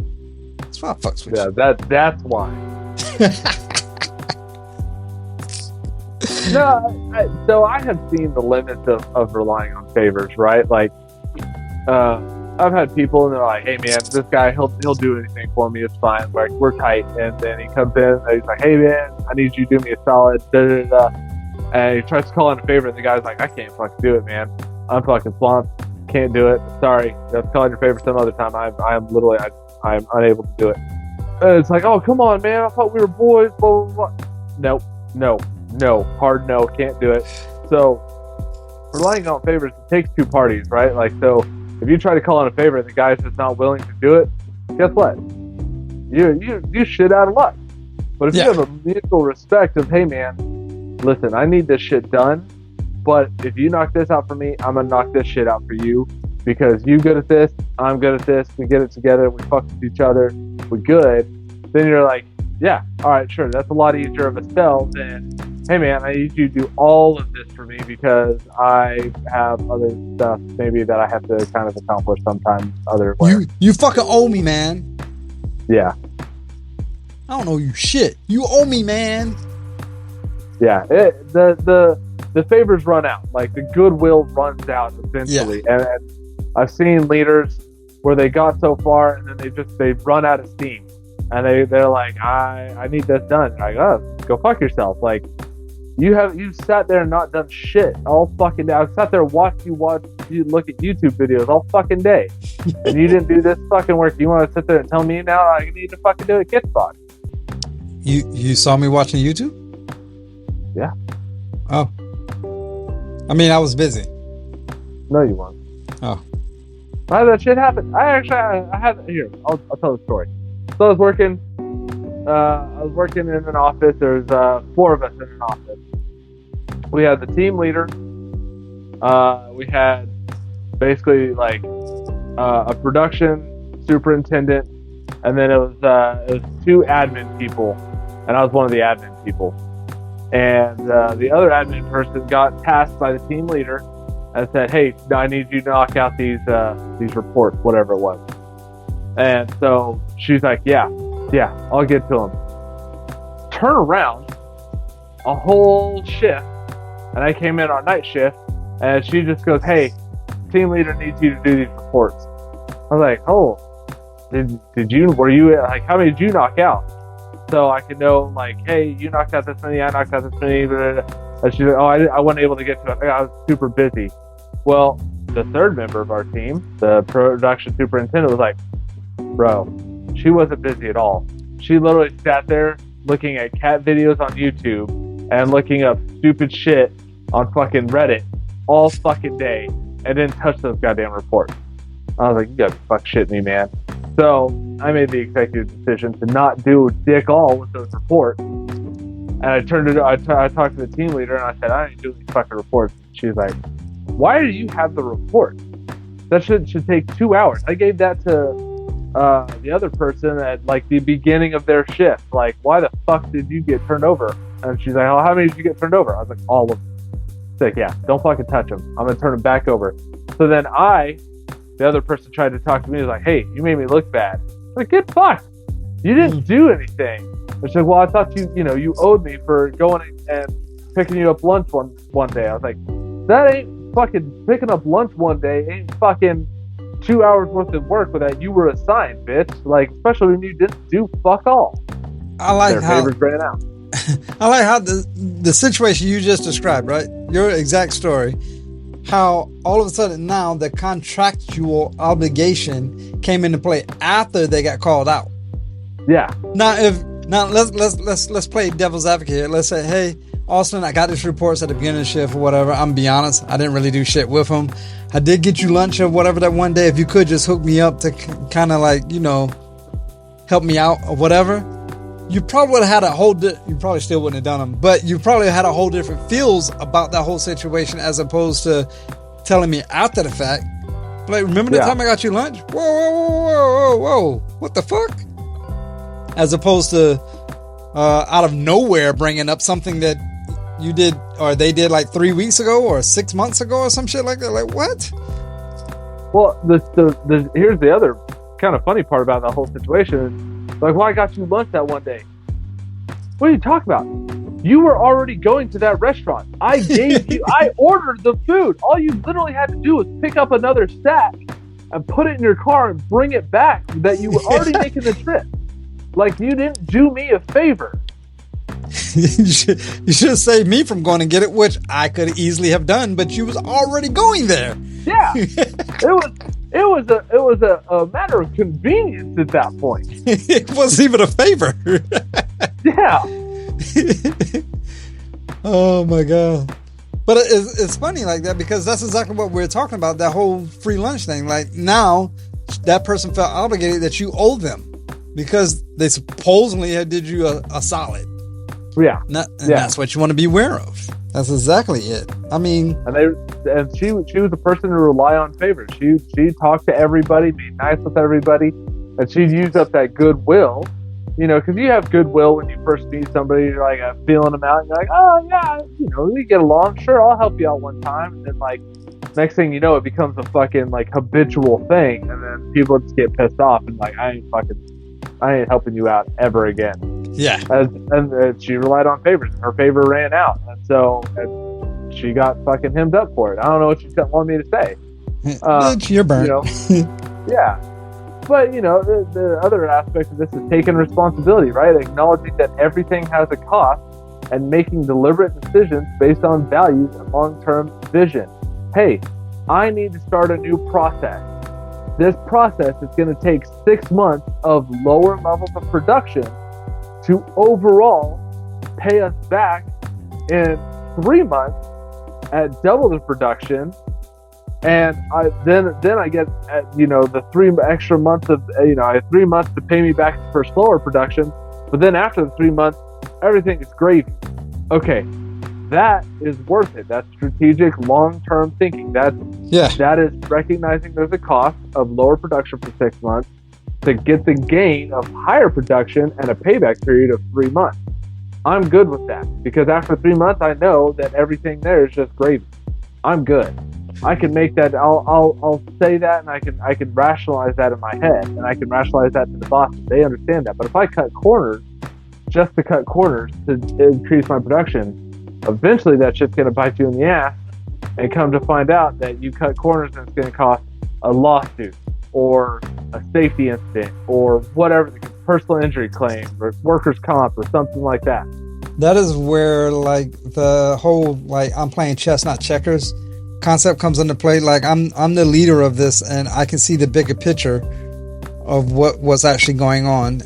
Speaker 3: That's why I fucks with you.
Speaker 2: Yeah, that's why. No, so I have seen the limits of relying on favors, right? Like, I've had people and they're like, "Hey man, this guy he'll do anything for me. It's fine. Like, we're tight." And then he comes in and he's like, "Hey man, I need you to do me a solid." And he tries to call in a favor, and the guy's like, "I can't fucking do it, man. I'm fucking swamped. Can't do it. Sorry. Let's call in your favor some other time. I'm unable to do it." And it's like, "Oh, come on, man. I thought we were boys." Blah blah blah. No. Hard no. Can't do it. So relying on favors, it takes two parties, right? Like, so if you try to call in a favor and the guy's just not willing to do it, guess what? You shit out of luck. But if you have a mutual respect of, "Hey man, listen, I need this shit done, but if you knock this out for me, I'm gonna knock this shit out for you, because you good at this, I'm good at this, we get it together, we fuck with each other, we're good," then you're like, yeah, all right, sure, that's a lot easier of a sell than, "Hey man, I need you to do all of this for me because I have other stuff maybe that I have to kind of accomplish sometimes other way."
Speaker 3: You fucking owe me, man.
Speaker 2: Yeah.
Speaker 3: I don't owe you shit. You owe me, man.
Speaker 2: Yeah. The favors run out. Like, the goodwill runs out eventually. Yeah. And I've seen leaders where they got so far and then they run out of steam. And they're like, I need this done. Like, oh, go fuck yourself. Like, you sat there and not done shit all fucking day. I sat there and watched you look at YouTube videos all fucking day, and you didn't do this fucking work. You want to sit there and tell me now I need to fucking do it? Get fucked.
Speaker 3: You saw me watching YouTube?
Speaker 2: Yeah.
Speaker 3: Oh. I mean, I was busy.
Speaker 2: No, you weren't.
Speaker 3: Oh.
Speaker 2: I had that shit happen. I had here. I'll tell the story. So I was working in an office. There's 4 of us in an office. We had the team leader. We had basically like a production superintendent, and then it was 2 admin people, and I was one of the admin people. And the other admin person got tasked by the team leader and said, "Hey, I need you to knock out these reports, whatever it was." And so she's like, yeah, I'll get to them. Turn around a whole shift, and I came in on night shift, and she just goes, "Hey, team leader needs you to do these reports." I was like, "Oh, were you like, how many did you knock out? So I could know, like, hey, you knocked out this many, I knocked out this many. Blah, blah, blah. And she's like, oh, I wasn't able to get to it. I was super busy. Well, the third member of our team, the production superintendent, was like, bro, she wasn't busy at all. She literally sat there looking at cat videos on YouTube and looking up stupid shit on fucking Reddit all fucking day and didn't touch those goddamn reports. I was like, you gotta fuck shit me, man. So I made the executive decision to not do dick all with those reports. And I turned it. I talked to the team leader and I said, I ain't doing these fucking reports. She's like, why do you have the report? That should take 2 hours. I gave that to the other person at like the beginning of their shift. Like, why the fuck did you get turned over? And she's like, oh, how many did you get turned over? I was like, all of them. She's like, yeah, don't fucking touch them. I'm gonna turn them back over. So then the other person tried to talk to me. He was like, hey, you made me look bad. I'm like, get fucked. You didn't do anything. And she's like, well, I thought you owed me for going and picking you up lunch one day. I was like, that ain't fucking picking up lunch one day. Ain't fucking 2 hours worth of work that you were assigned, bitch. Like, especially when you didn't do fuck all.
Speaker 3: I like
Speaker 2: their
Speaker 3: how
Speaker 2: favors ran out.
Speaker 3: I like how the situation you just described, right? Your exact story. How all of a sudden now the contractual obligation came into play after they got called out.
Speaker 2: Yeah.
Speaker 3: Now let's play devil's advocate here. Let's say, hey, Austin, I got these reports at the beginning of the shift or whatever. I'm gonna be honest, I didn't really do shit with them. I did get you lunch or whatever that one day. If you could just hook me up to kind of like, help me out or whatever. You probably would have had you probably still wouldn't have done them, but you probably had a whole different feels about that whole situation as opposed to telling me after the fact. Like, remember the time I got you lunch? Whoa, what the fuck? As opposed to out of nowhere bringing up something that you did or they did like 3 weeks ago or 6 months ago or some shit like that. Like, what?
Speaker 2: Well, here's the other kind of funny part about that whole situation. Like, well, I got you lunch that one day. What are you talking about? You were already going to that restaurant. I ordered the food. All you literally had to do was pick up another stack and put it in your car and bring it back that you were already making the trip. Like, you didn't do me a favor.
Speaker 3: You should have saved me from going to get it, which I could easily have done, but you was already going there.
Speaker 2: Yeah. It was a matter of convenience at that point.
Speaker 3: It wasn't even a favor.
Speaker 2: Yeah.
Speaker 3: Oh my God. But it's funny like that because that's exactly what we're talking about, that whole free lunch thing. Like, now that person felt obligated that you owe them because they supposedly had did you a solid.
Speaker 2: Yeah.
Speaker 3: That's what you want to be aware of. That's exactly it. I mean,
Speaker 2: and she was a person to rely on favors. She talked to everybody, be nice with everybody, and she'd use up that goodwill. Because you have goodwill when you first meet somebody. You're like feeling them out, and you're like, oh yeah, we get along. Sure, I'll help you out one time. And then like next thing you know, it becomes a fucking like habitual thing, and then people just get pissed off and like, I ain't helping you out ever again.
Speaker 3: Yeah.
Speaker 2: And she relied on favors. Her favor ran out. And so she got fucking hemmed up for it. I don't know what she wanted me to say.
Speaker 3: You're burnt.
Speaker 2: Yeah. But, the other aspect of this is taking responsibility, right? Acknowledging that everything has a cost and making deliberate decisions based on values and long-term vision. Hey, I need to start a new process. This process is going to take 6 months of lower levels of production to overall pay us back in 3 months at double the production, and then I get the 3 extra months of I have 3 months to pay me back for slower production, but then after the 3 months everything is gravy. Okay, that is worth it. That's strategic long-term thinking. That is recognizing there's a cost of lower production for 6 months to get the gain of higher production and a payback period of 3 months. I'm good with that because after 3 months, I know that everything there is just gravy. I'm good. I can make that. I'll say that, and I can rationalize that in my head, and I can rationalize that to the bosses. They understand that. But if I cut corners just to cut corners to increase my production, eventually that shit's going to bite you in the ass, and come to find out that you cut corners and it's going to cost a lawsuit or a safety incident or whatever, personal injury claim or workers' comp or something like that.
Speaker 3: That is where like the whole like I'm playing chess, not checkers concept comes into play. Like I'm the leader of this, and I can see the bigger picture of what was actually going on.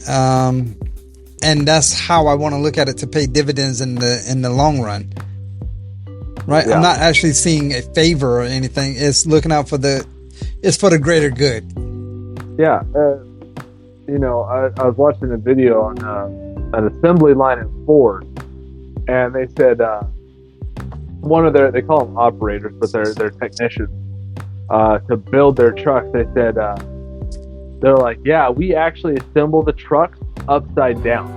Speaker 3: And that's how I want to look at it to pay dividends in the long run. Right? Yeah. I'm not actually seeing a favor or anything. It's looking out for it's for the greater good.
Speaker 2: Yeah. I was watching a video on an assembly line at Ford, and they said they call them operators, but they're technicians, to build their trucks. They said, they're like, yeah, we actually assemble the trucks upside down.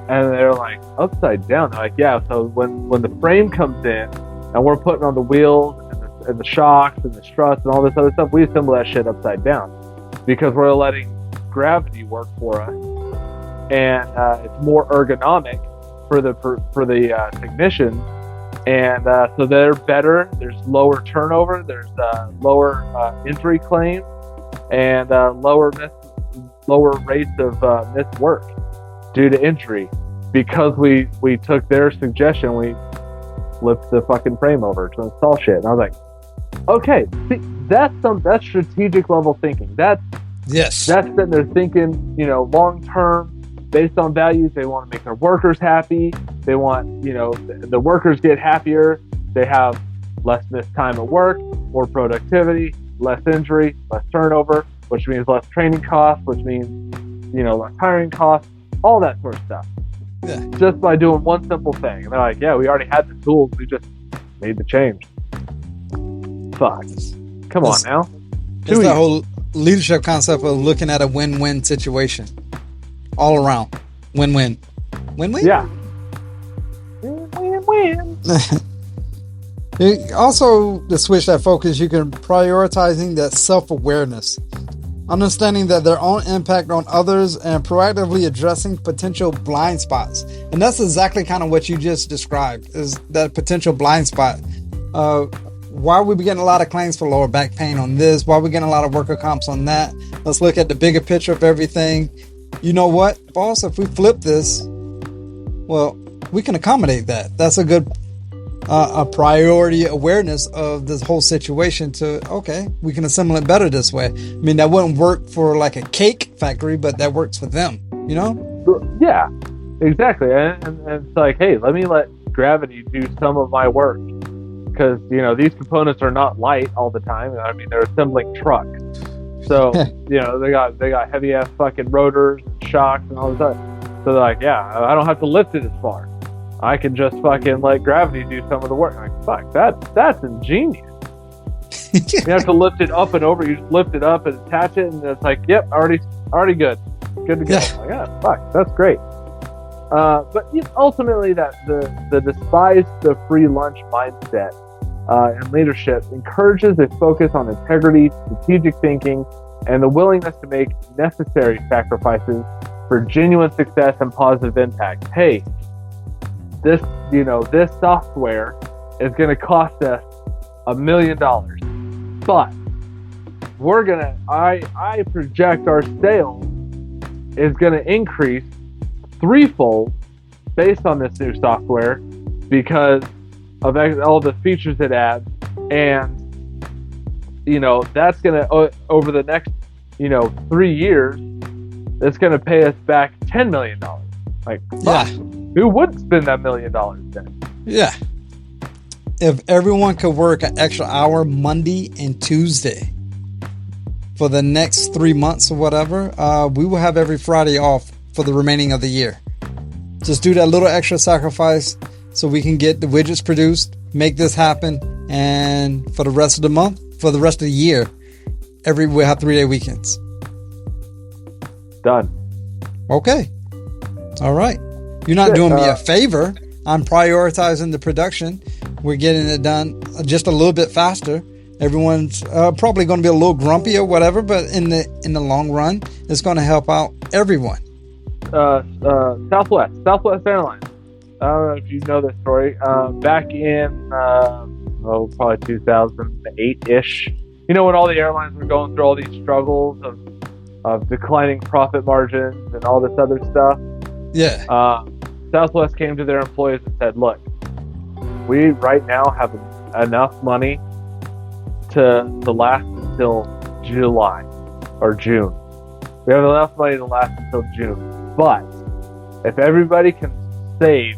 Speaker 2: And they're like, upside down? They're like, yeah, so when the frame comes in and we're putting on the wheels and the shocks and the struts and all this other stuff, we assemble that shit upside down because we're letting gravity work for us, and it's more ergonomic for the technicians, and so they're better. There's lower turnover, there's lower injury claims, and lower rates of missed work due to injury because we took their suggestion. We flipped the fucking frame over to install shit, and I was like, okay, see, that's strategic level thinking. That's sitting there thinking, long term, based on values. They want to make their workers happy. They want, the workers get happier. They have less missed time at work, more productivity, less injury, less turnover, which means less training costs, which means, less hiring costs, all that sort of stuff. Yeah. Just by doing one simple thing. And they're like, yeah, we already had the tools. We just made the change. Fuck. Come on now.
Speaker 3: It's that whole leadership concept of looking at a win-win situation. All around. Win-win. Win-win?
Speaker 2: Yeah. Win-win.
Speaker 3: Also, to switch that focus, you can prioritizing that self-awareness. Understanding that their own impact on others and proactively addressing potential blind spots. And that's exactly kind of what you just described, is that potential blind spot. Why are we getting a lot of claims for lower back pain on this? Why are we getting a lot of worker comps on that? Let's look at the bigger picture of everything. You know what, boss? If we flip this, well, we can accommodate that. That's a good a priority awareness of this whole situation to, okay, we can assemble it better this way. I mean, that wouldn't work for like a cake factory, but that works for them,
Speaker 2: Yeah, exactly. And it's like, hey, let gravity do some of my work. Because, these components are not light all the time. I mean, they're assembling trucks. So, they got heavy ass fucking rotors and shocks and all this stuff. So they're like, yeah, I don't have to lift it as far. I can just fucking let gravity do some of the work. I'm like, fuck, that's ingenious. You have to lift it up and over. You just lift it up and attach it, and it's like, yep, already good to go. Yeah. Like, yeah, fuck, that's great. But ultimately, that the despise the free lunch mindset and leadership encourages a focus on integrity, strategic thinking, and the willingness to make necessary sacrifices for genuine success and positive impact. Hey, this software is going to cost us $1 million, but I project our sales is going to increase threefold based on this new software because of all the features it adds, and that's going to over the next 3 years, it's going to pay us back $10 million. Like, fuck, who wouldn't spend that $1 million then? Yeah.
Speaker 3: If everyone could work an extra hour Monday and Tuesday for the next 3 months or whatever, we will have every Friday off for the remaining of the year. Just do that little extra sacrifice so we can get the widgets produced, make this happen, and for the rest of the month, for the rest of the year, we'll have 3-day weekends.
Speaker 2: Done.
Speaker 3: Okay. All right. You're not doing me a favor. I'm prioritizing the production. We're getting it done just a little bit faster. Everyone's probably going to be a little grumpy or whatever, but in the long run, it's going to help out everyone.
Speaker 2: Southwest Airlines. I don't know if you know this story. Back in probably 2008-ish. When all the airlines were going through all these struggles of of declining profit margins and all this other stuff.
Speaker 3: Yeah.
Speaker 2: Southwest came to their employees and said, look, we right now have enough money to last until July or June. We have enough money to last until June. But if everybody can save,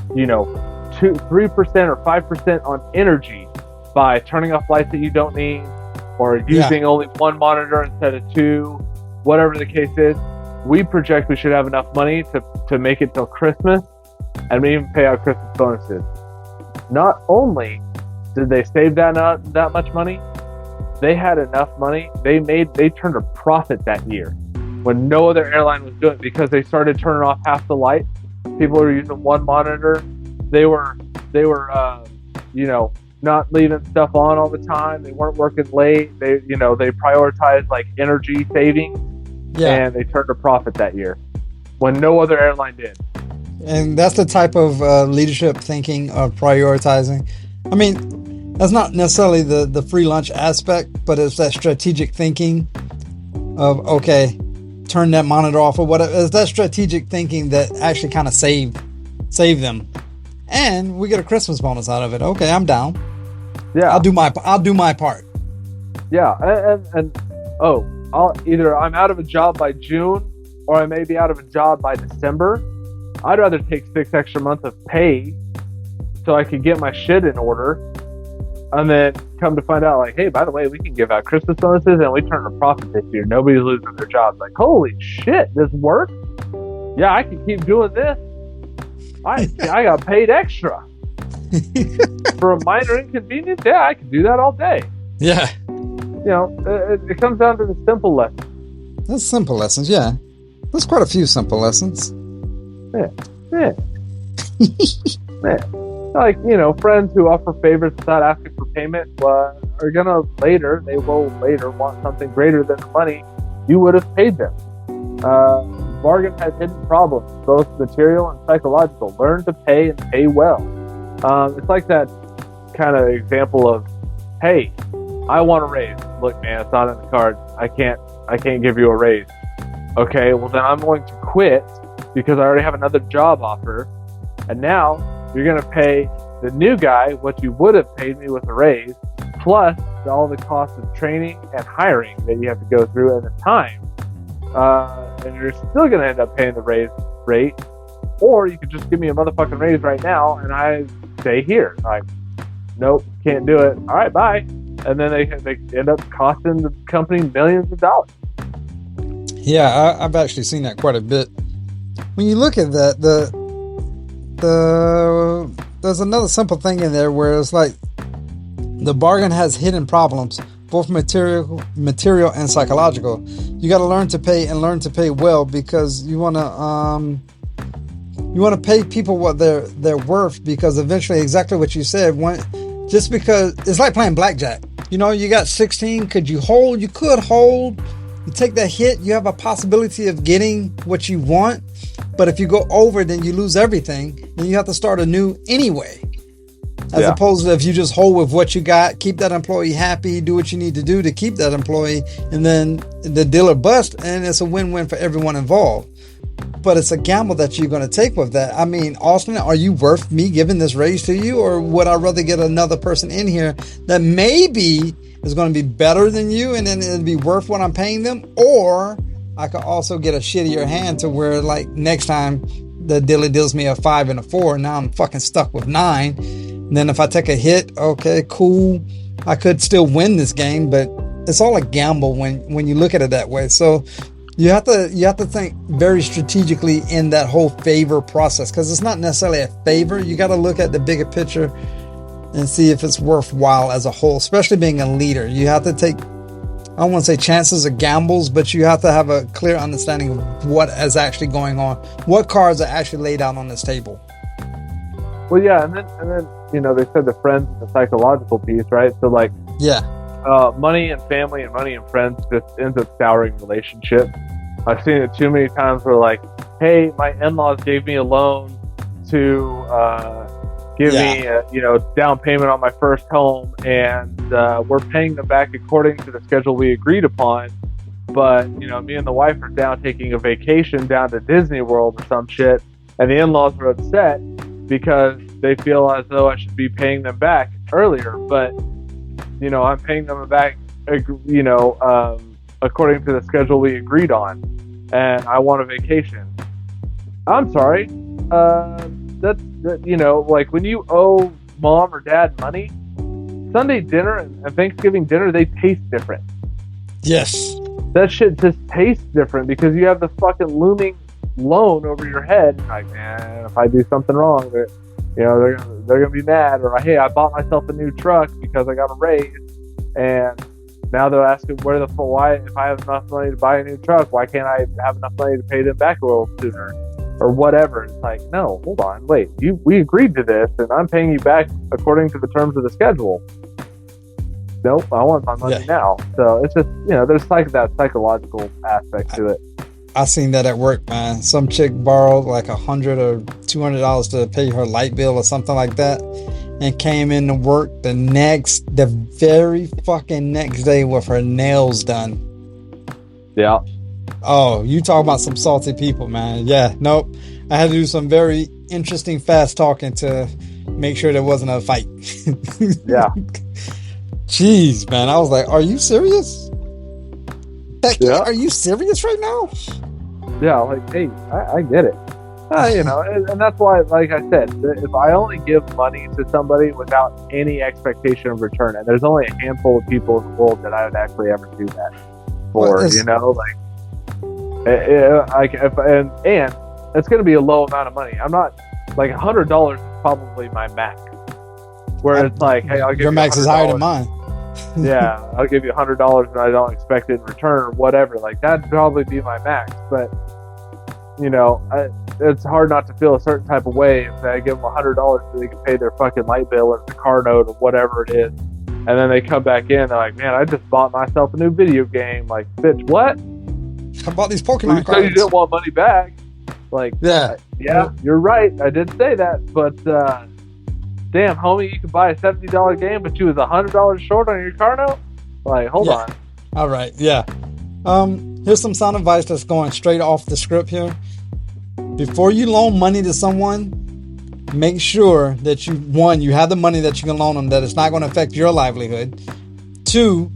Speaker 2: 3% or 5% on energy by turning off lights that you don't need, or using only one monitor instead of two, whatever the case is, we project we should have enough money to make it till Christmas, and we even pay out Christmas bonuses. Not only did they save that much money, they had enough money. They turned a profit that year when no other airline was doing it, because they started turning off half the lights. People were using one monitor. They were not leaving stuff on all the time. They weren't working late. They prioritized like energy saving, and they turned a profit that year when no other airline did.
Speaker 3: And that's the type of leadership thinking of prioritizing. I mean, that's not necessarily the free lunch aspect, but it's that strategic thinking of, okay, turn that monitor off or whatever. It's that strategic thinking that actually kind of save them. And we get a Christmas bonus out of it. Okay, I'm down. Yeah, I'll do my part.
Speaker 2: Yeah, and I'm out of a job by June, or I may be out of a job by December. I'd rather take 6 extra months of pay so I can get my shit in order, and then come to find out, like, hey, by the way, we can give out Christmas bonuses and we turn a profit this year. Nobody's losing their jobs. Like, holy shit, this works? Yeah, I can keep doing this. I got paid extra for a minor inconvenience. Yeah, I can do that all day.
Speaker 3: Yeah.
Speaker 2: It comes down to the simple lessons.
Speaker 3: That's simple lessons, yeah. There's quite a few simple lessons.
Speaker 2: Yeah. Like, friends who offer favors without asking for payment are they will later want something greater than the money you would have paid them. Bargain has hidden problems, both material and psychological. Learn to pay and pay well. It's like that kind of example of, hey, I want a raise. Look, man, it's not in the cards. I can't give you a raise. Okay, well then I'm going to quit because I already have another job offer. And now you're going to pay the new guy what you would have paid me with a raise, plus all the costs of training and hiring that you have to go through and the time. And you're still going to end up paying the raise rate, or you could just give me a motherfucking raise right now and I stay here. Like, nope, can't do it. All right, bye. And then they end up costing the company millions of dollars.
Speaker 3: Yeah, I've actually seen that quite a bit. When you look at that, there's another simple thing in there where it's like the bargain has hidden problems, both material and psychological. You got to learn to pay and learn to pay well, because you want to pay people what they're worth, because eventually, exactly what you said, just because it's like playing blackjack. You got 16. Could you hold? You could hold. You take that hit, you have a possibility of getting what you want. But if you go over, then you lose everything. Then you have to start anew anyway. As opposed to if you just hold with what you got, keep that employee happy, do what you need to do to keep that employee, and then the deal or bust, and it's a win-win for everyone involved. But it's a gamble that you're going to take with that. I mean, Austin, are you worth me giving this raise to you, or would I rather get another person in here that maybe is going to be better than you, and then it'll be worth what I'm paying them? Or I could also get a shittier hand to where, like, next time the dealer deals me a 5 and a 4, now I'm fucking stuck with 9. And then if I take a hit, okay, cool, I could still win this game, but it's all a gamble when you look at it that way. So you have to think very strategically in that whole favor process, because it's not necessarily a favor. You got to look at the bigger picture and see if it's worthwhile as a whole, especially being a leader. You have to take, I don't want to say chances or gambles, but you have to have a clear understanding of what is actually going on, what cards are actually laid out on this table.
Speaker 2: Well, yeah, and then they said the friends and the psychological piece, right? So, like, money and family and money and friends just ends up souring relationships. I've seen it too many times where, like, hey, my in-laws gave me a loan to give me a, down payment on my first home, and we're paying them back according to the schedule we agreed upon. but me and the wife are down taking a vacation down to Disney World or some shit, and the in-laws are upset because they feel as though I should be paying them back earlier, but I'm paying them back, according to the schedule we agreed on, and I want a vacation. I'm sorry, that's like when you owe mom or dad money, Sunday dinner and Thanksgiving dinner, they taste different.
Speaker 3: Yes.
Speaker 2: That shit just tastes different because you have the fucking looming loan over your head. Like, man, if I do something wrong, they're gonna be mad. Or, hey, I bought myself a new truck because I got a raise, and now they're asking why, if I have enough money to buy a new truck, why can't I have enough money to pay them back a little sooner, or whatever. It's like, no, hold on, wait, we agreed to this, and I'm paying you back according to the terms of the schedule. Nope, I want my money now. So it's just, there's like that psychological aspect to it.
Speaker 3: I seen that at work, man. Some chick borrowed like $100 or $200 to pay her light bill or something like that, and came into work the very fucking next day with her nails done.
Speaker 2: Yeah.
Speaker 3: Oh, you talk about some salty people, man. Yeah, nope. I had to do some very interesting fast talking to make sure there wasn't a fight.
Speaker 2: Yeah.
Speaker 3: Jeez, man. I was like, are you serious? Becky,
Speaker 2: Yeah.
Speaker 3: are you serious right now?
Speaker 2: Yeah, like, hey, I get it. And that's why, like I said, if I only give money to somebody without any expectation of return, and there's only a handful of people in the world that I would actually ever do that for, and it's going to be a low amount of money. I'm not, like, $100 is probably my max. Where it's like, hey, I'll give
Speaker 3: your
Speaker 2: you
Speaker 3: max is higher than mine.
Speaker 2: Yeah, I'll give you $100 and I don't expect it in return or whatever. Like, that'd probably be my max. But, it's hard not to feel a certain type of way if I give them $100 so they can pay their fucking light bill or the car note or whatever it is. And then they come back in, they're like, man, I just bought myself a new video game. Like, bitch, what?
Speaker 3: I bought these Pokemon
Speaker 2: You said
Speaker 3: cards.
Speaker 2: you didn't want money back. Like, yeah, you're right. I did say that. But, damn, homie, you could buy a $70 game, but you was $100 short on your car note? Like, hold on.
Speaker 3: All right, yeah. Here's some sound advice that's going straight off the script here. Before you loan money to someone, make sure that you have the money that you can loan them, that it's not going to affect your livelihood. 2,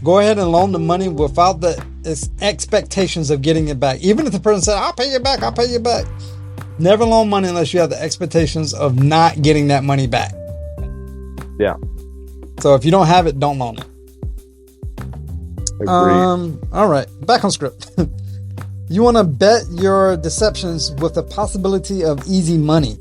Speaker 3: go ahead and loan the money without the expectations of getting it back. Even if the person said, I'll pay you back. Never loan money unless you have the expectations of not getting that money back.
Speaker 2: Yeah.
Speaker 3: So if you don't have it, don't loan it.
Speaker 2: Agreed.
Speaker 3: All right, back on script. You want to bet your deceptions with the possibility of easy money.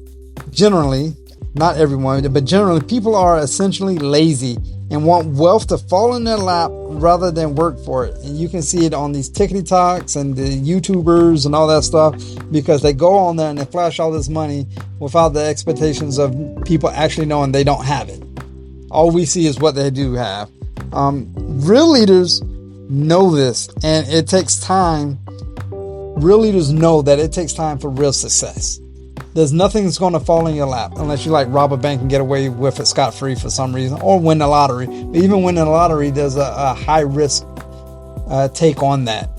Speaker 3: Generally, not everyone, but generally, people are essentially lazy and want wealth to fall in their lap rather than work for it. And you can see it on these TikToks and the YouTubers and all that stuff, because they go on there and they flash all this money without the expectations of people actually knowing they don't have it. All we see is what they do have. Real leaders know this, and it takes time. Real leaders know that it takes time for real success. There's nothing that's going to fall in your lap unless you like rob a bank and get away with it scot-free for some reason, or win the lottery. But even winning the lottery, there's a high risk take on that,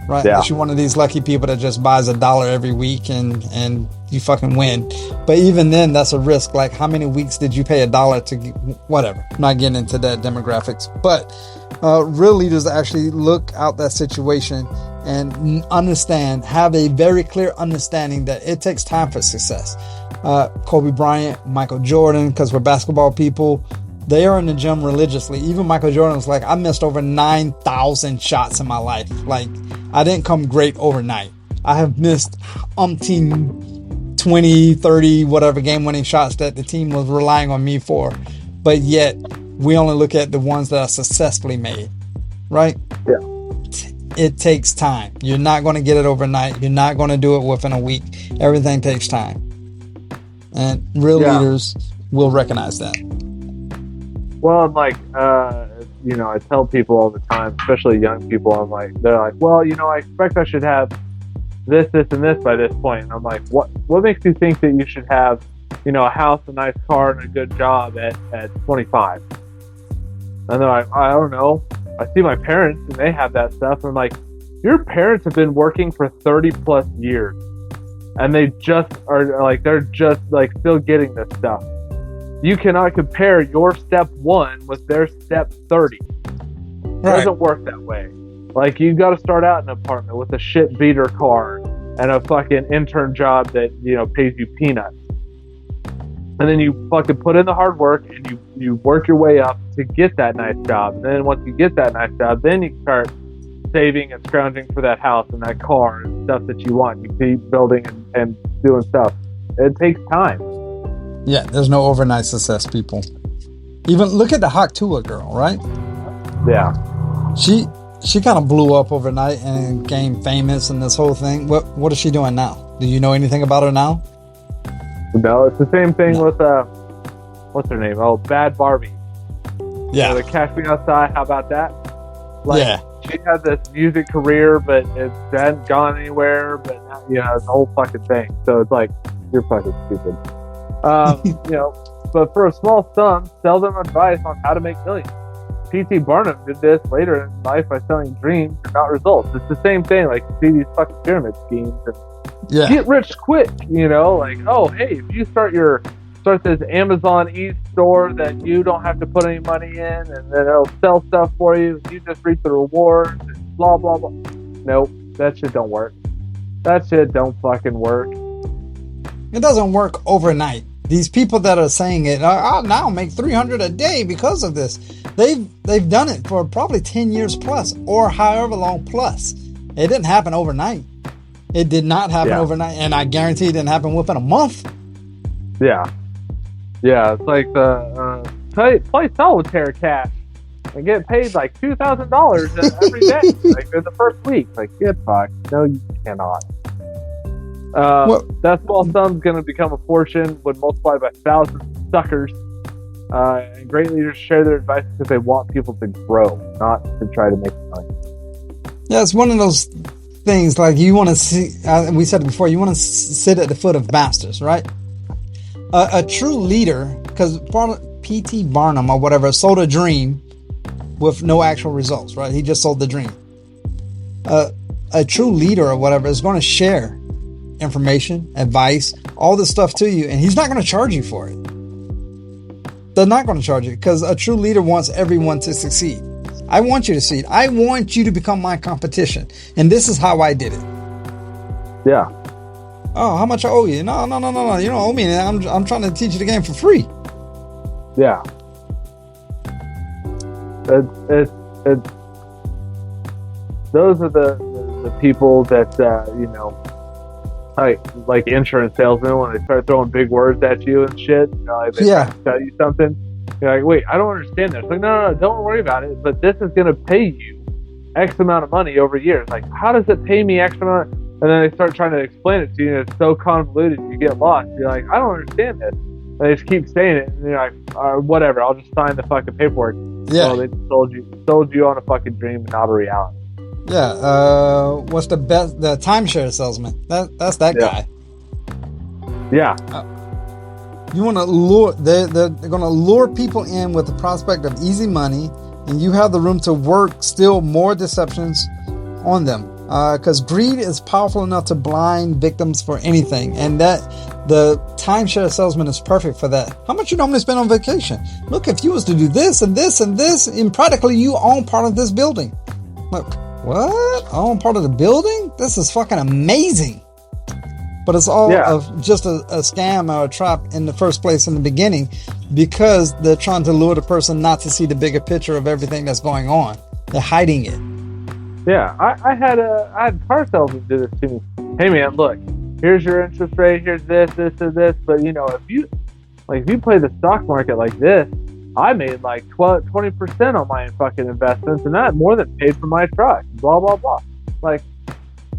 Speaker 3: right?
Speaker 2: Yeah.
Speaker 3: Unless you're one of these lucky people that just buys $1 every week and you fucking win. But even then, that's a risk. Like, how many weeks did you pay $1 to get, whatever? I'm not getting into that demographics, but real leaders actually look out that situation and understand, have a very clear understanding that it takes time for success. Kobe Bryant, Michael Jordan, because we're basketball people, they are in the gym religiously. Even Michael Jordan was like, I missed over 9,000 shots in my life. Like, I didn't come great overnight. I have missed umpteen 20, 30, whatever game-winning shots that the team was relying on me for. But yet, we only look at the ones that are successfully made, right?
Speaker 2: Yeah.
Speaker 3: It takes time. You're not going to get it overnight. You're not going to do it within a week. Everything takes time. And real leaders will recognize that.
Speaker 2: Well, like, I tell people all the time, especially young people, they're like, well, I expect I should have this, and this by this point. And I'm like, what makes you think that you should have, a house, a nice car, and a good job at 25? And they're like, I don't know. I see my parents and they have that stuff. And I'm like, your parents have been working for 30 plus years and they just are like, they're just like still getting this stuff. You cannot compare your step 1 with their step 30. It doesn't work that way. Like, you got to start out in an apartment with a shit beater car and a fucking intern job that, you know, pays you peanuts. And then you fucking put in the hard work and you work your way up to get that nice job. And then once you get that nice job, then you start saving and scrounging for that house and that car and stuff that you want. You keep building and doing stuff. It takes time.
Speaker 3: Yeah, there's no overnight success, people. Even look at the Haktua girl, right?
Speaker 2: Yeah.
Speaker 3: She kind of blew up overnight and became famous and this whole thing. What is she doing now? Do you know anything about her now?
Speaker 2: No, it's the same thing with what's her name? Oh, Bad Barbie.
Speaker 3: Yeah.
Speaker 2: You know, the Cash Me Outside. How about that? Like,
Speaker 3: yeah.
Speaker 2: She had this music career, but it hadn't gone anywhere. But you know, it's the whole fucking thing. So it's like, you're fucking stupid. You know, but for a small sum, sell them advice on how to make millions. P.T. Barnum did this later in life by selling dreams and not results. It's the same thing. Like, you see these fucking pyramid schemes and get rich quick. You know, like, oh, hey, if you start this Amazon e-store that you don't have to put any money in, and then it'll sell stuff for you, and you just reap the rewards and blah blah blah. Nope, that shit don't work. That shit don't fucking work.
Speaker 3: It doesn't work overnight. These people that are saying it, I'll now make $300 a day because of this. They've done it for probably 10 years plus, or however long plus. It didn't happen overnight. It did not happen overnight, and I guarantee it didn't happen within a month.
Speaker 2: Yeah, it's like the play solitaire cash and get paid like $2,000 every day, like in the first week. Like, get fucked. No, you cannot. That small sum's going to become a fortune when multiplied by thousands of suckers. And great leaders share their advice because they want people to grow, not to try to make money. Yeah,
Speaker 3: it's one of those things like you want to see. We said it before. You want to sit at the foot of masters, right? A true leader, because P.T. Barnum or whatever sold a dream with no actual results, right? He just sold the dream. A true leader or whatever is going to share information, advice, all this stuff to you, and he's not going to charge you for it. They're not going to charge you because a true leader wants everyone to succeed. I want you to succeed. I want you to become my competition, and this is how I did it.
Speaker 2: Yeah.
Speaker 3: Oh, how much I owe you? No. You don't owe me. I'm trying to teach you the game for free.
Speaker 2: Yeah. It's those are the people that you know, like insurance salesmen, when they start throwing big words at you and shit. You know, like they tell you something. You're like, wait, I don't understand this. Like, no, don't worry about it. But this is going to pay you X amount of money over years. Like, how does it pay me X amount? And then they start trying to explain it to you, and it's so convoluted, you get lost. You're like, I don't understand this. And they just keep saying it, and you're like, whatever, I'll just sign the fucking paperwork.
Speaker 3: Yeah.
Speaker 2: So they sold you on a fucking dream, not a reality.
Speaker 3: Yeah. What's the best? The timeshare salesman. That's that guy.
Speaker 2: Yeah.
Speaker 3: You want to lure? They're going to lure people in with the prospect of easy money, and you have the room to work still more deceptions on them. Because greed is powerful enough to blind victims for anything, and that the timeshare salesman is perfect for that. How much you normally spend on vacation? Look, if you was to do this and this and this, and practically you own part of this building. Look, what? I own part of the building? This is fucking amazing. But it's all just a scam or a trap in the first place in the beginning, because they're trying to lure the person not to see the bigger picture of everything that's going on. They're hiding it.
Speaker 2: Yeah, I had car salesmen do this to me. Hey man, look, here's your interest rate, here's this, and this. But you know, if you play the stock market like this, I made like 20% on my fucking investments, and that more than paid for my truck. Blah blah blah. Like,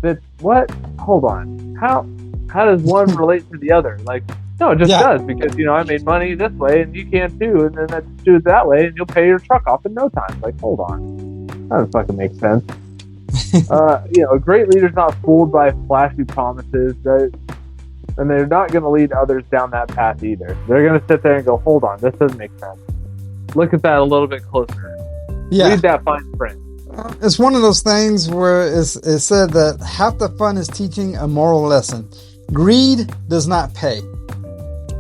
Speaker 2: that what? Hold on. How does one relate to the other? Like, no, it just does, because you know I made money this way, and you can too, and then let's do it that way, and you'll pay your truck off in no time. Like, hold on, that doesn't fucking make sense. You know, a great leader's not fooled by flashy promises, and they're not going to lead others down that path either. They're going to sit there and go, hold on, this doesn't make sense. Look at that a little bit closer.
Speaker 3: Yeah.
Speaker 2: Read that fine print.
Speaker 3: It's one of those things where it's said that half the fun is teaching a moral lesson. Greed does not pay.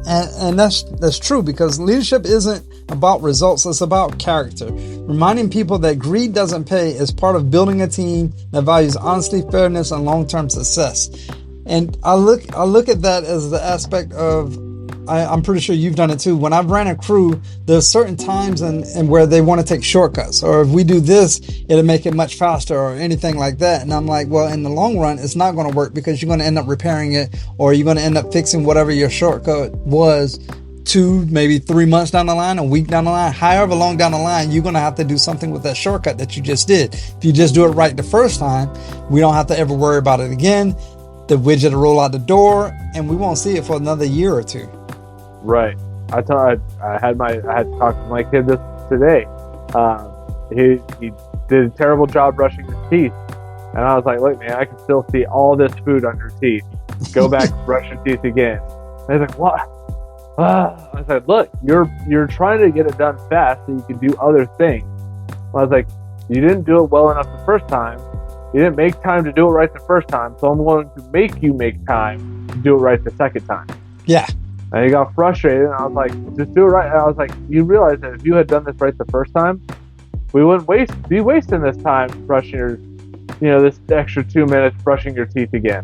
Speaker 3: And that's true, because leadership isn't about results, it's about character. Reminding people that greed doesn't pay is part of building a team that values honesty, fairness, and long-term success. And I look at that as the aspect of, I'm pretty sure you've done it too. When I've ran a crew, there's certain times and where they want to take shortcuts, or if we do this, it'll make it much faster, or anything like that. And I'm like, well, in the long run, it's not going to work, because you're going to end up repairing it, or you're going to end up fixing whatever your shortcut was 2, maybe 3 months down the line, a week down the line, however long down the line, you're going to have to do something with that shortcut that you just did. If you just do it right the first time, we don't have to ever worry about it again. The widget will roll out the door, and we won't see it for another year or two.
Speaker 2: Right. I had to talk to my kid this today. He did a terrible job brushing his teeth, and I was like, "Look, man, I can still see all this food on your teeth. Go back, brush your teeth again." And he's like, "What?" I said, "Look, you're trying to get it done fast so you can do other things." I was like, "You didn't do it well enough the first time. You didn't make time to do it right the first time, so I'm going to make you make time to do it right the second time."
Speaker 3: Yeah.
Speaker 2: And he got frustrated, and I was like, "Just do it right." And I was like, "You realize that if you had done this right the first time, we wouldn't be wasting this time brushing your, this extra 2 minutes brushing your teeth again."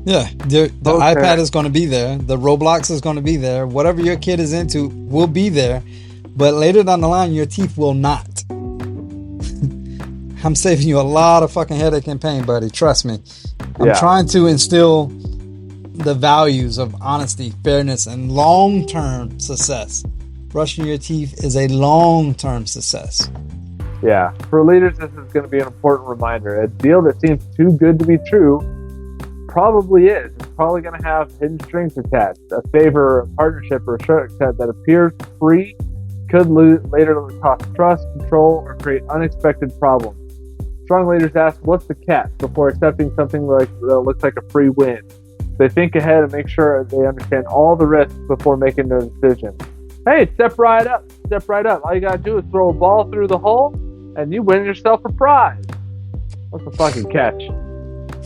Speaker 3: Yeah, the iPad is going to be there. The Roblox is going to be there. Whatever your kid is into will be there. But later down the line, your teeth will not. I'm saving you a lot of fucking headache and pain, buddy. Trust me. I'm trying to instill the values of honesty, fairness, and long-term success. Brushing your teeth is a long-term success.
Speaker 2: Yeah. For leaders, this is going to be an important reminder. A deal that seems too good to be true probably is. It's probably going to have hidden strings attached. A favor, a partnership, or a shortcut that appears free could later cost trust, control, or create unexpected problems. Strong leaders ask, "What's the catch?" before accepting something that looks like a free win. They think ahead and make sure they understand all the risks before making their decision. Hey, step right up. Step right up. All you got to do is throw a ball through the hole, and you win yourself a prize. What's the fucking catch?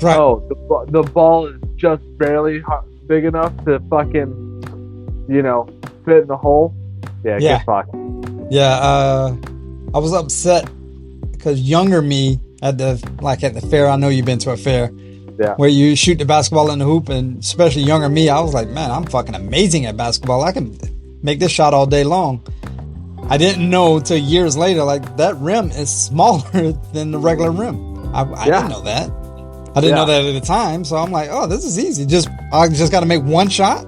Speaker 3: Right.
Speaker 2: Oh, the ball is just barely big enough to fucking, fit in the hole. Yeah, get fucked.
Speaker 3: Yeah, I was upset because younger me at the fair. I know you've been to a fair.
Speaker 2: Yeah.
Speaker 3: Where you shoot the basketball in the hoop, and especially younger me, I was like, man, I'm fucking amazing at basketball. I can make this shot all day long. I didn't know till years later, like, that rim is smaller than the regular rim. I didn't know that. I didn't know that at the time, so I'm like, oh, this is easy. I just got to make one shot.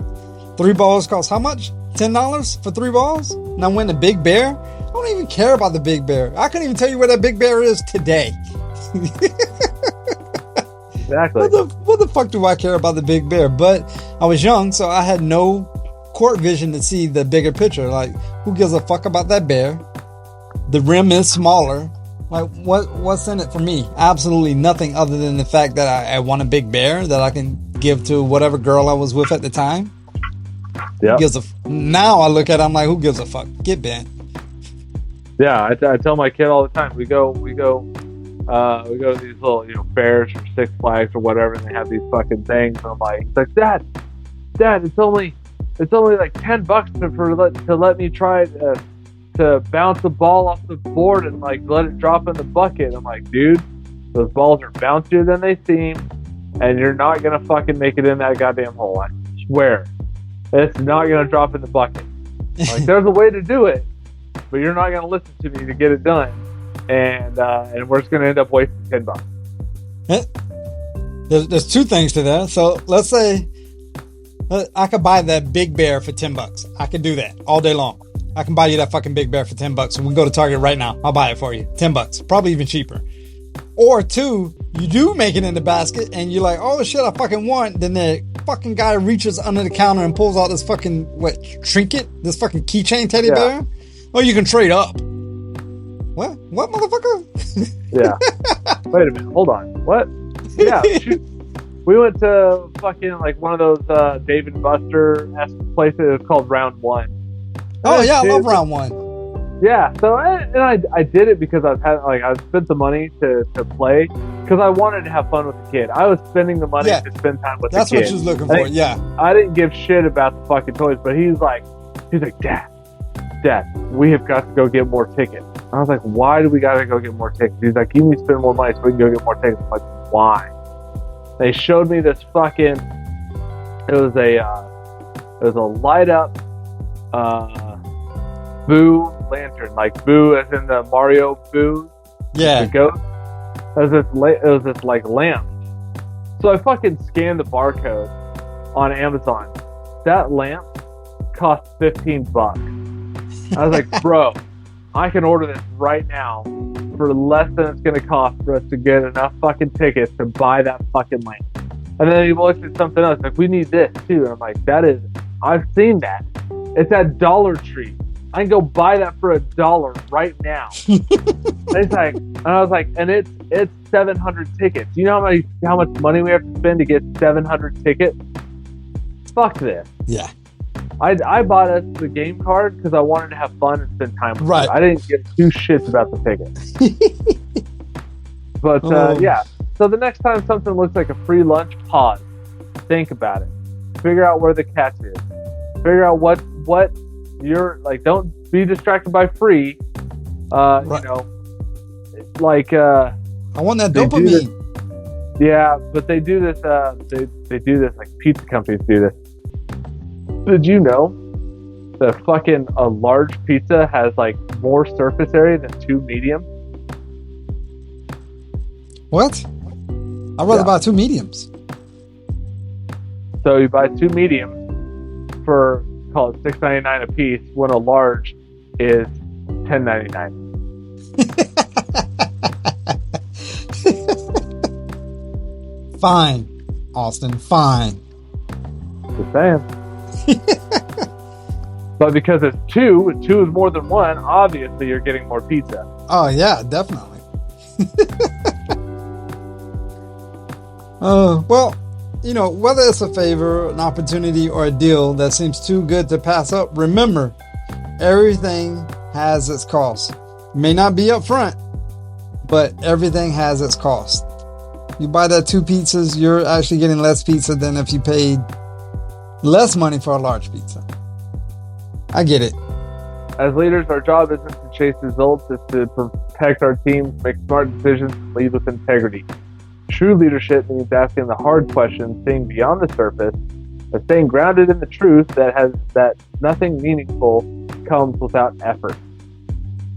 Speaker 3: 3 balls cost how much? $10 for 3 balls? And I win the Big Bear? I don't even care about the Big Bear. I couldn't even tell you where that Big Bear is today.
Speaker 2: Exactly.
Speaker 3: What the fuck do I care about the Big Bear? But I was young, so I had no court vision to see the bigger picture. Like, who gives a fuck about that bear? The rim is smaller. Like, what's in it for me? Absolutely nothing, other than the fact that I want a big bear that I can give to whatever girl I was with at the time.
Speaker 2: Yeah.
Speaker 3: Now I look at it, I'm like, who gives a fuck? Get bent.
Speaker 2: Yeah, I tell my kid all the time. We go to these little, fairs or Six Flags or whatever, and they have these fucking things. And I'm like, he's like, Dad, it's only like $10 to let me try to bounce the ball off the board and like let it drop in the bucket. I'm like, dude, those balls are bouncier than they seem, and you're not gonna fucking make it in that goddamn hole. I swear, it's not gonna drop in the bucket. Like, there's a way to do it, but you're not gonna listen to me to get it done. And we're just going to end up wasting $10.
Speaker 3: There's 2 things to that. So let's say I could buy that Big Bear for $10. I could do that all day long. I can buy you that fucking Big Bear for $10. And we can go to Target right now. I'll buy it for you. $10, probably even cheaper. Or 2, you do make it in the basket and you're like, oh shit, I fucking won. Then the fucking guy reaches under the counter and pulls out this fucking trinket, this fucking keychain teddy bear. Or you can trade up. What motherfucker?
Speaker 2: Yeah. Wait a minute. Hold on. What? Yeah. Shoot. We went to fucking like one of those Dave and Buster-esque places. It was called Round One.
Speaker 3: Oh yeah, I love Round One.
Speaker 2: Yeah, so and I did it because I was having I spent the money to play because I wanted to have fun with the kid. I was spending the money to spend time with the kid.
Speaker 3: That's what you was looking for. Yeah,
Speaker 2: I didn't give shit about the fucking toys, but he's like, Dad, we have got to go get more tickets. I was like, why do we got to go get more tickets? He's like, you need to spend more money so we can go get more tickets. I'm like, why? They showed me this fucking. It was a light up Boo lantern, like Boo as in the Mario Boo.
Speaker 3: Yeah.
Speaker 2: The ghost. It was this like lamp. So I fucking scanned the barcode on Amazon. That lamp cost $15. I was like, bro, I can order this right now for less than it's gonna cost for us to get enough fucking tickets to buy that fucking lamp. And then he looked at something else, like, we need this too. And I'm like, I've seen that. It's at Dollar Tree. I can go buy that for $1 right now. And I was like, and it's 700 tickets. You know how much money we have to spend to get 700 tickets? Fuck this.
Speaker 3: Yeah.
Speaker 2: I bought us the game card because I wanted to have fun and spend time with
Speaker 3: it.
Speaker 2: I didn't give two shits about the tickets. But yeah. So the next time something looks like a free lunch, pause. Think about it. Figure out where the catch is. Figure out what you're like. Don't be distracted by free. You know, like
Speaker 3: I want that dopamine.
Speaker 2: Yeah, but they do this. They do this. Like pizza companies do this. Did you know that fucking a large pizza has like more surface area than two medium?
Speaker 3: What? I'd rather buy two mediums.
Speaker 2: So you buy two mediums for, call it $6.99 a piece, when a large is $10.99.
Speaker 3: Fine, Austin. Fine.
Speaker 2: Just saying. But because it's two is more than one, obviously you're getting more pizza.
Speaker 3: Oh yeah, definitely. Well, you know, whether it's a favor, an opportunity, or a deal that seems too good to pass up, remember, everything has its cost. It may not be up front, but everything has its cost. You buy that 2 pizzas, you're actually getting less pizza than if you paid less money for a large pizza. I get it.
Speaker 2: As leaders, our job isn't to chase results, it's to protect our teams, make smart decisions, and lead with integrity. True leadership means asking the hard questions, seeing beyond the surface, and staying grounded in the truth that nothing meaningful comes without effort.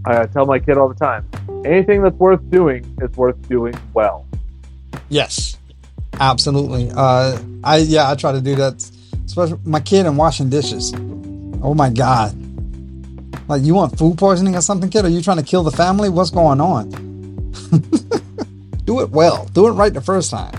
Speaker 2: I tell my kid all the time, anything that's worth doing is worth doing well.
Speaker 3: Yes, absolutely. I try to do that, especially my kid and washing dishes. Oh my God. Like, you want food poisoning or something, kid? Are you trying to kill the family? What's going on? Do it well. Do it right the first time.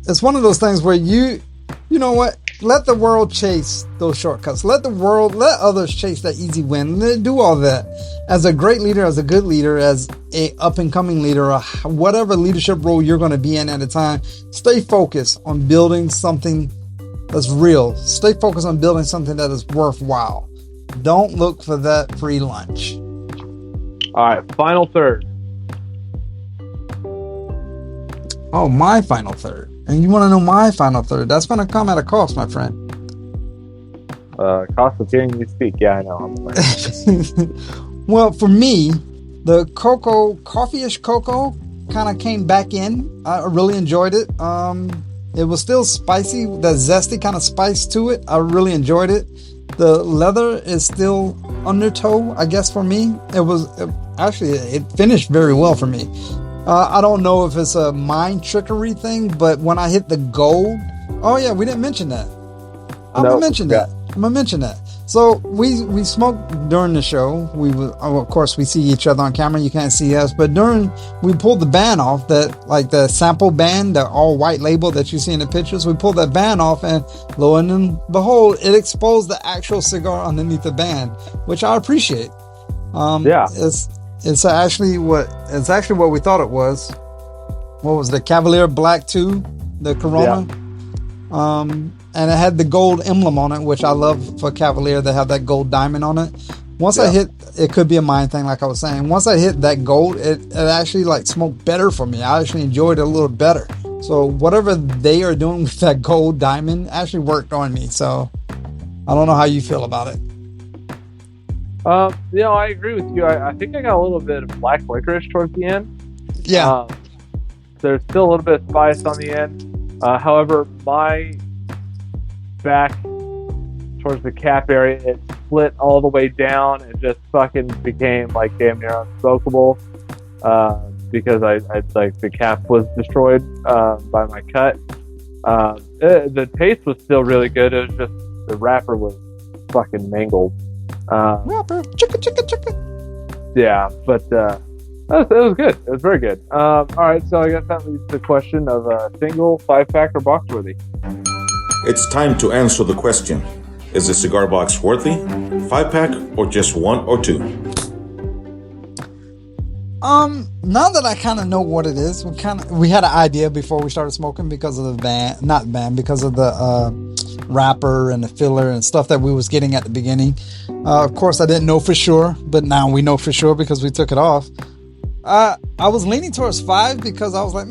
Speaker 3: It's one of those things where you know what? Let the world chase those shortcuts. Let others chase that easy win. Let do all that. As a great leader, as a good leader, as a up and coming leader, or whatever leadership role you're going to be in at a time, stay focused on building something that's real. Stay focused on building something that is worthwhile. Don't look for that free lunch.
Speaker 2: All right, final third.
Speaker 3: Oh, my final third. And you want to know my final third? That's going to come at a cost, my friend.
Speaker 2: Cost of hearing you speak. Yeah, I know.
Speaker 3: Well, for me, the coffee-ish cocoa kind of came back in. I really enjoyed it. It was still spicy, that zesty kind of spice to it. I really enjoyed it. The leather is still undertow, I guess, for me. It finished very well for me. I don't know if it's a mind trickery thing, but when I hit the gold, oh yeah, we didn't mention that. I'm gonna mention that. So we smoked during the show. Of course, we see each other on camera. You can't see us, but we pulled the band off, that like the sample band, the all white label that you see in the pictures. We pulled that band off, and lo and behold, it exposed the actual cigar underneath the band, which I appreciate. It's actually what we thought it was. What was the Cavalier Black 2, the Corona? Yeah. And it had the gold emblem on it, which I love for Cavalier. They have that gold diamond on it. Once I hit, it could be a mind thing, like I was saying. Once I hit that gold, it actually like smoked better for me. I actually enjoyed it a little better. So whatever they are doing with that gold diamond actually worked on me. So I don't know how you feel about it.
Speaker 2: I agree with you. I think I got a little bit of black licorice towards the end.
Speaker 3: Yeah.
Speaker 2: There's still a little bit of spice on the end. However, my back towards the cap area, it split all the way down and just fucking became like damn near unsmokable because I like the cap was destroyed by my cut. The taste was still really good. It was just the wrapper was fucking mangled.
Speaker 3: Wrapper, chicka.
Speaker 2: Yeah, but it was good. It was very good. All right, so I guess that leads to the question of single, 5-pack, or box worthy.
Speaker 6: It's time to answer the question. Is a cigar box worthy, 5-pack, or just 1 or 2?
Speaker 3: Now that I kind of know what it is, we had an idea before we started smoking because of the because of the wrapper and the filler and stuff that we was getting at the beginning. Of course, I didn't know for sure, but now we know for sure because we took it off. I was leaning towards 5 because I was like,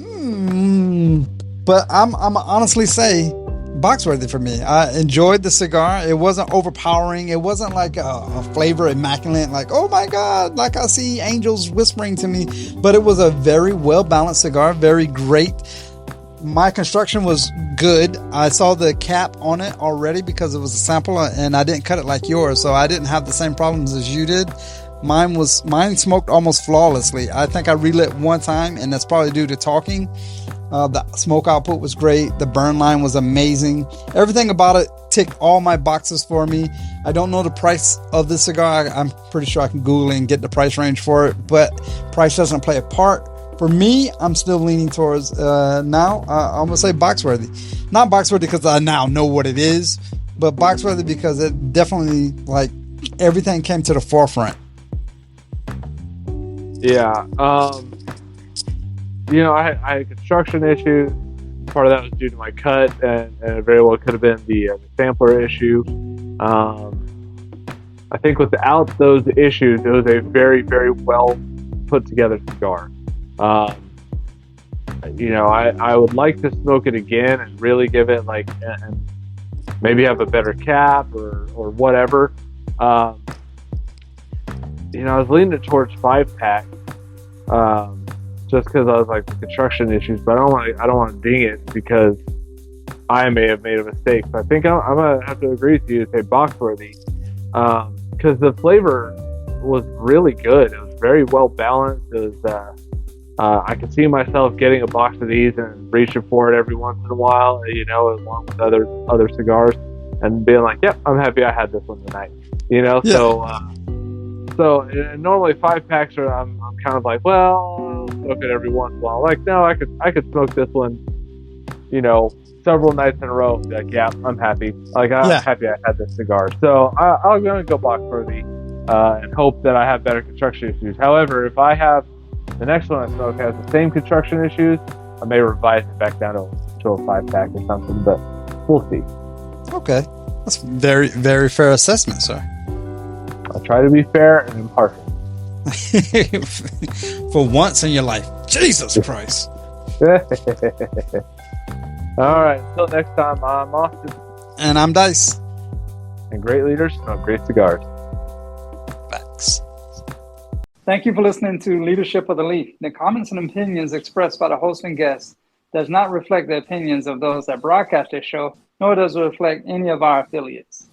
Speaker 3: but I'm honestly say box worthy for me. I enjoyed the cigar. It wasn't overpowering. It wasn't like a flavor immaculate, like, oh my God, like I see angels whispering to me. But it was a very well balanced cigar, very great. My construction was good. I saw the cap on it already because it was a sample and I didn't cut it like yours, so I didn't have the same problems as you did. Mine smoked almost flawlessly. I think I relit one time, and that's probably due to talking. The smoke output was great. The burn line was amazing. Everything about it ticked all my boxes for me. I don't know the price of the cigar. I'm pretty sure I can Google it and get the price range for it, but price doesn't play a part. For me, I'm still leaning towards now. I'm gonna say box worthy. Not box worthy because I now know what it is, but box worthy because it definitely, like, everything came to the forefront.
Speaker 2: Yeah. I had construction issues. Part of that was due to my cut, and it very well could have been the sampler issue. I think without those issues, it was a very, very well put together cigar. I would like to smoke it again and really give it and maybe have a better cap or whatever. I was leaning towards 5-pack. Just because I was like the construction issues, but I don't want to ding it because I may have made a mistake. So I think I'm gonna have to agree with you to say box worthy, because the flavor was really good. It was very well balanced. It was I could see myself getting a box of these and reaching for it every once in a while, along with other cigars, and being like, "Yep, I'm happy I had this one tonight." Yeah. So normally 5-packs are I'm kind of like, well, I'll smoke it every once in a while. Like, no, I could smoke this one, several nights in a row. Be like, yeah, I'm happy. Like, I'm happy I had this cigar. So I'm gonna go box worthy and hope that I have better construction issues. However, if I have the next one I smoke has the same construction issues, I may revise it back down to a 5-pack or something. But we'll see.
Speaker 3: Okay, that's very, very fair assessment, sir.
Speaker 2: I try to be fair and impartial.
Speaker 3: For once in your life. Jesus Christ.
Speaker 2: All right. Until next time, I'm Austin.
Speaker 3: And I'm Dice.
Speaker 2: And great leaders smoke great cigars.
Speaker 3: Facts.
Speaker 7: Thank you for listening to Leadership of the Leaf. The comments and opinions expressed by the host and guests does not reflect the opinions of those that broadcast this show, nor does it reflect any of our affiliates.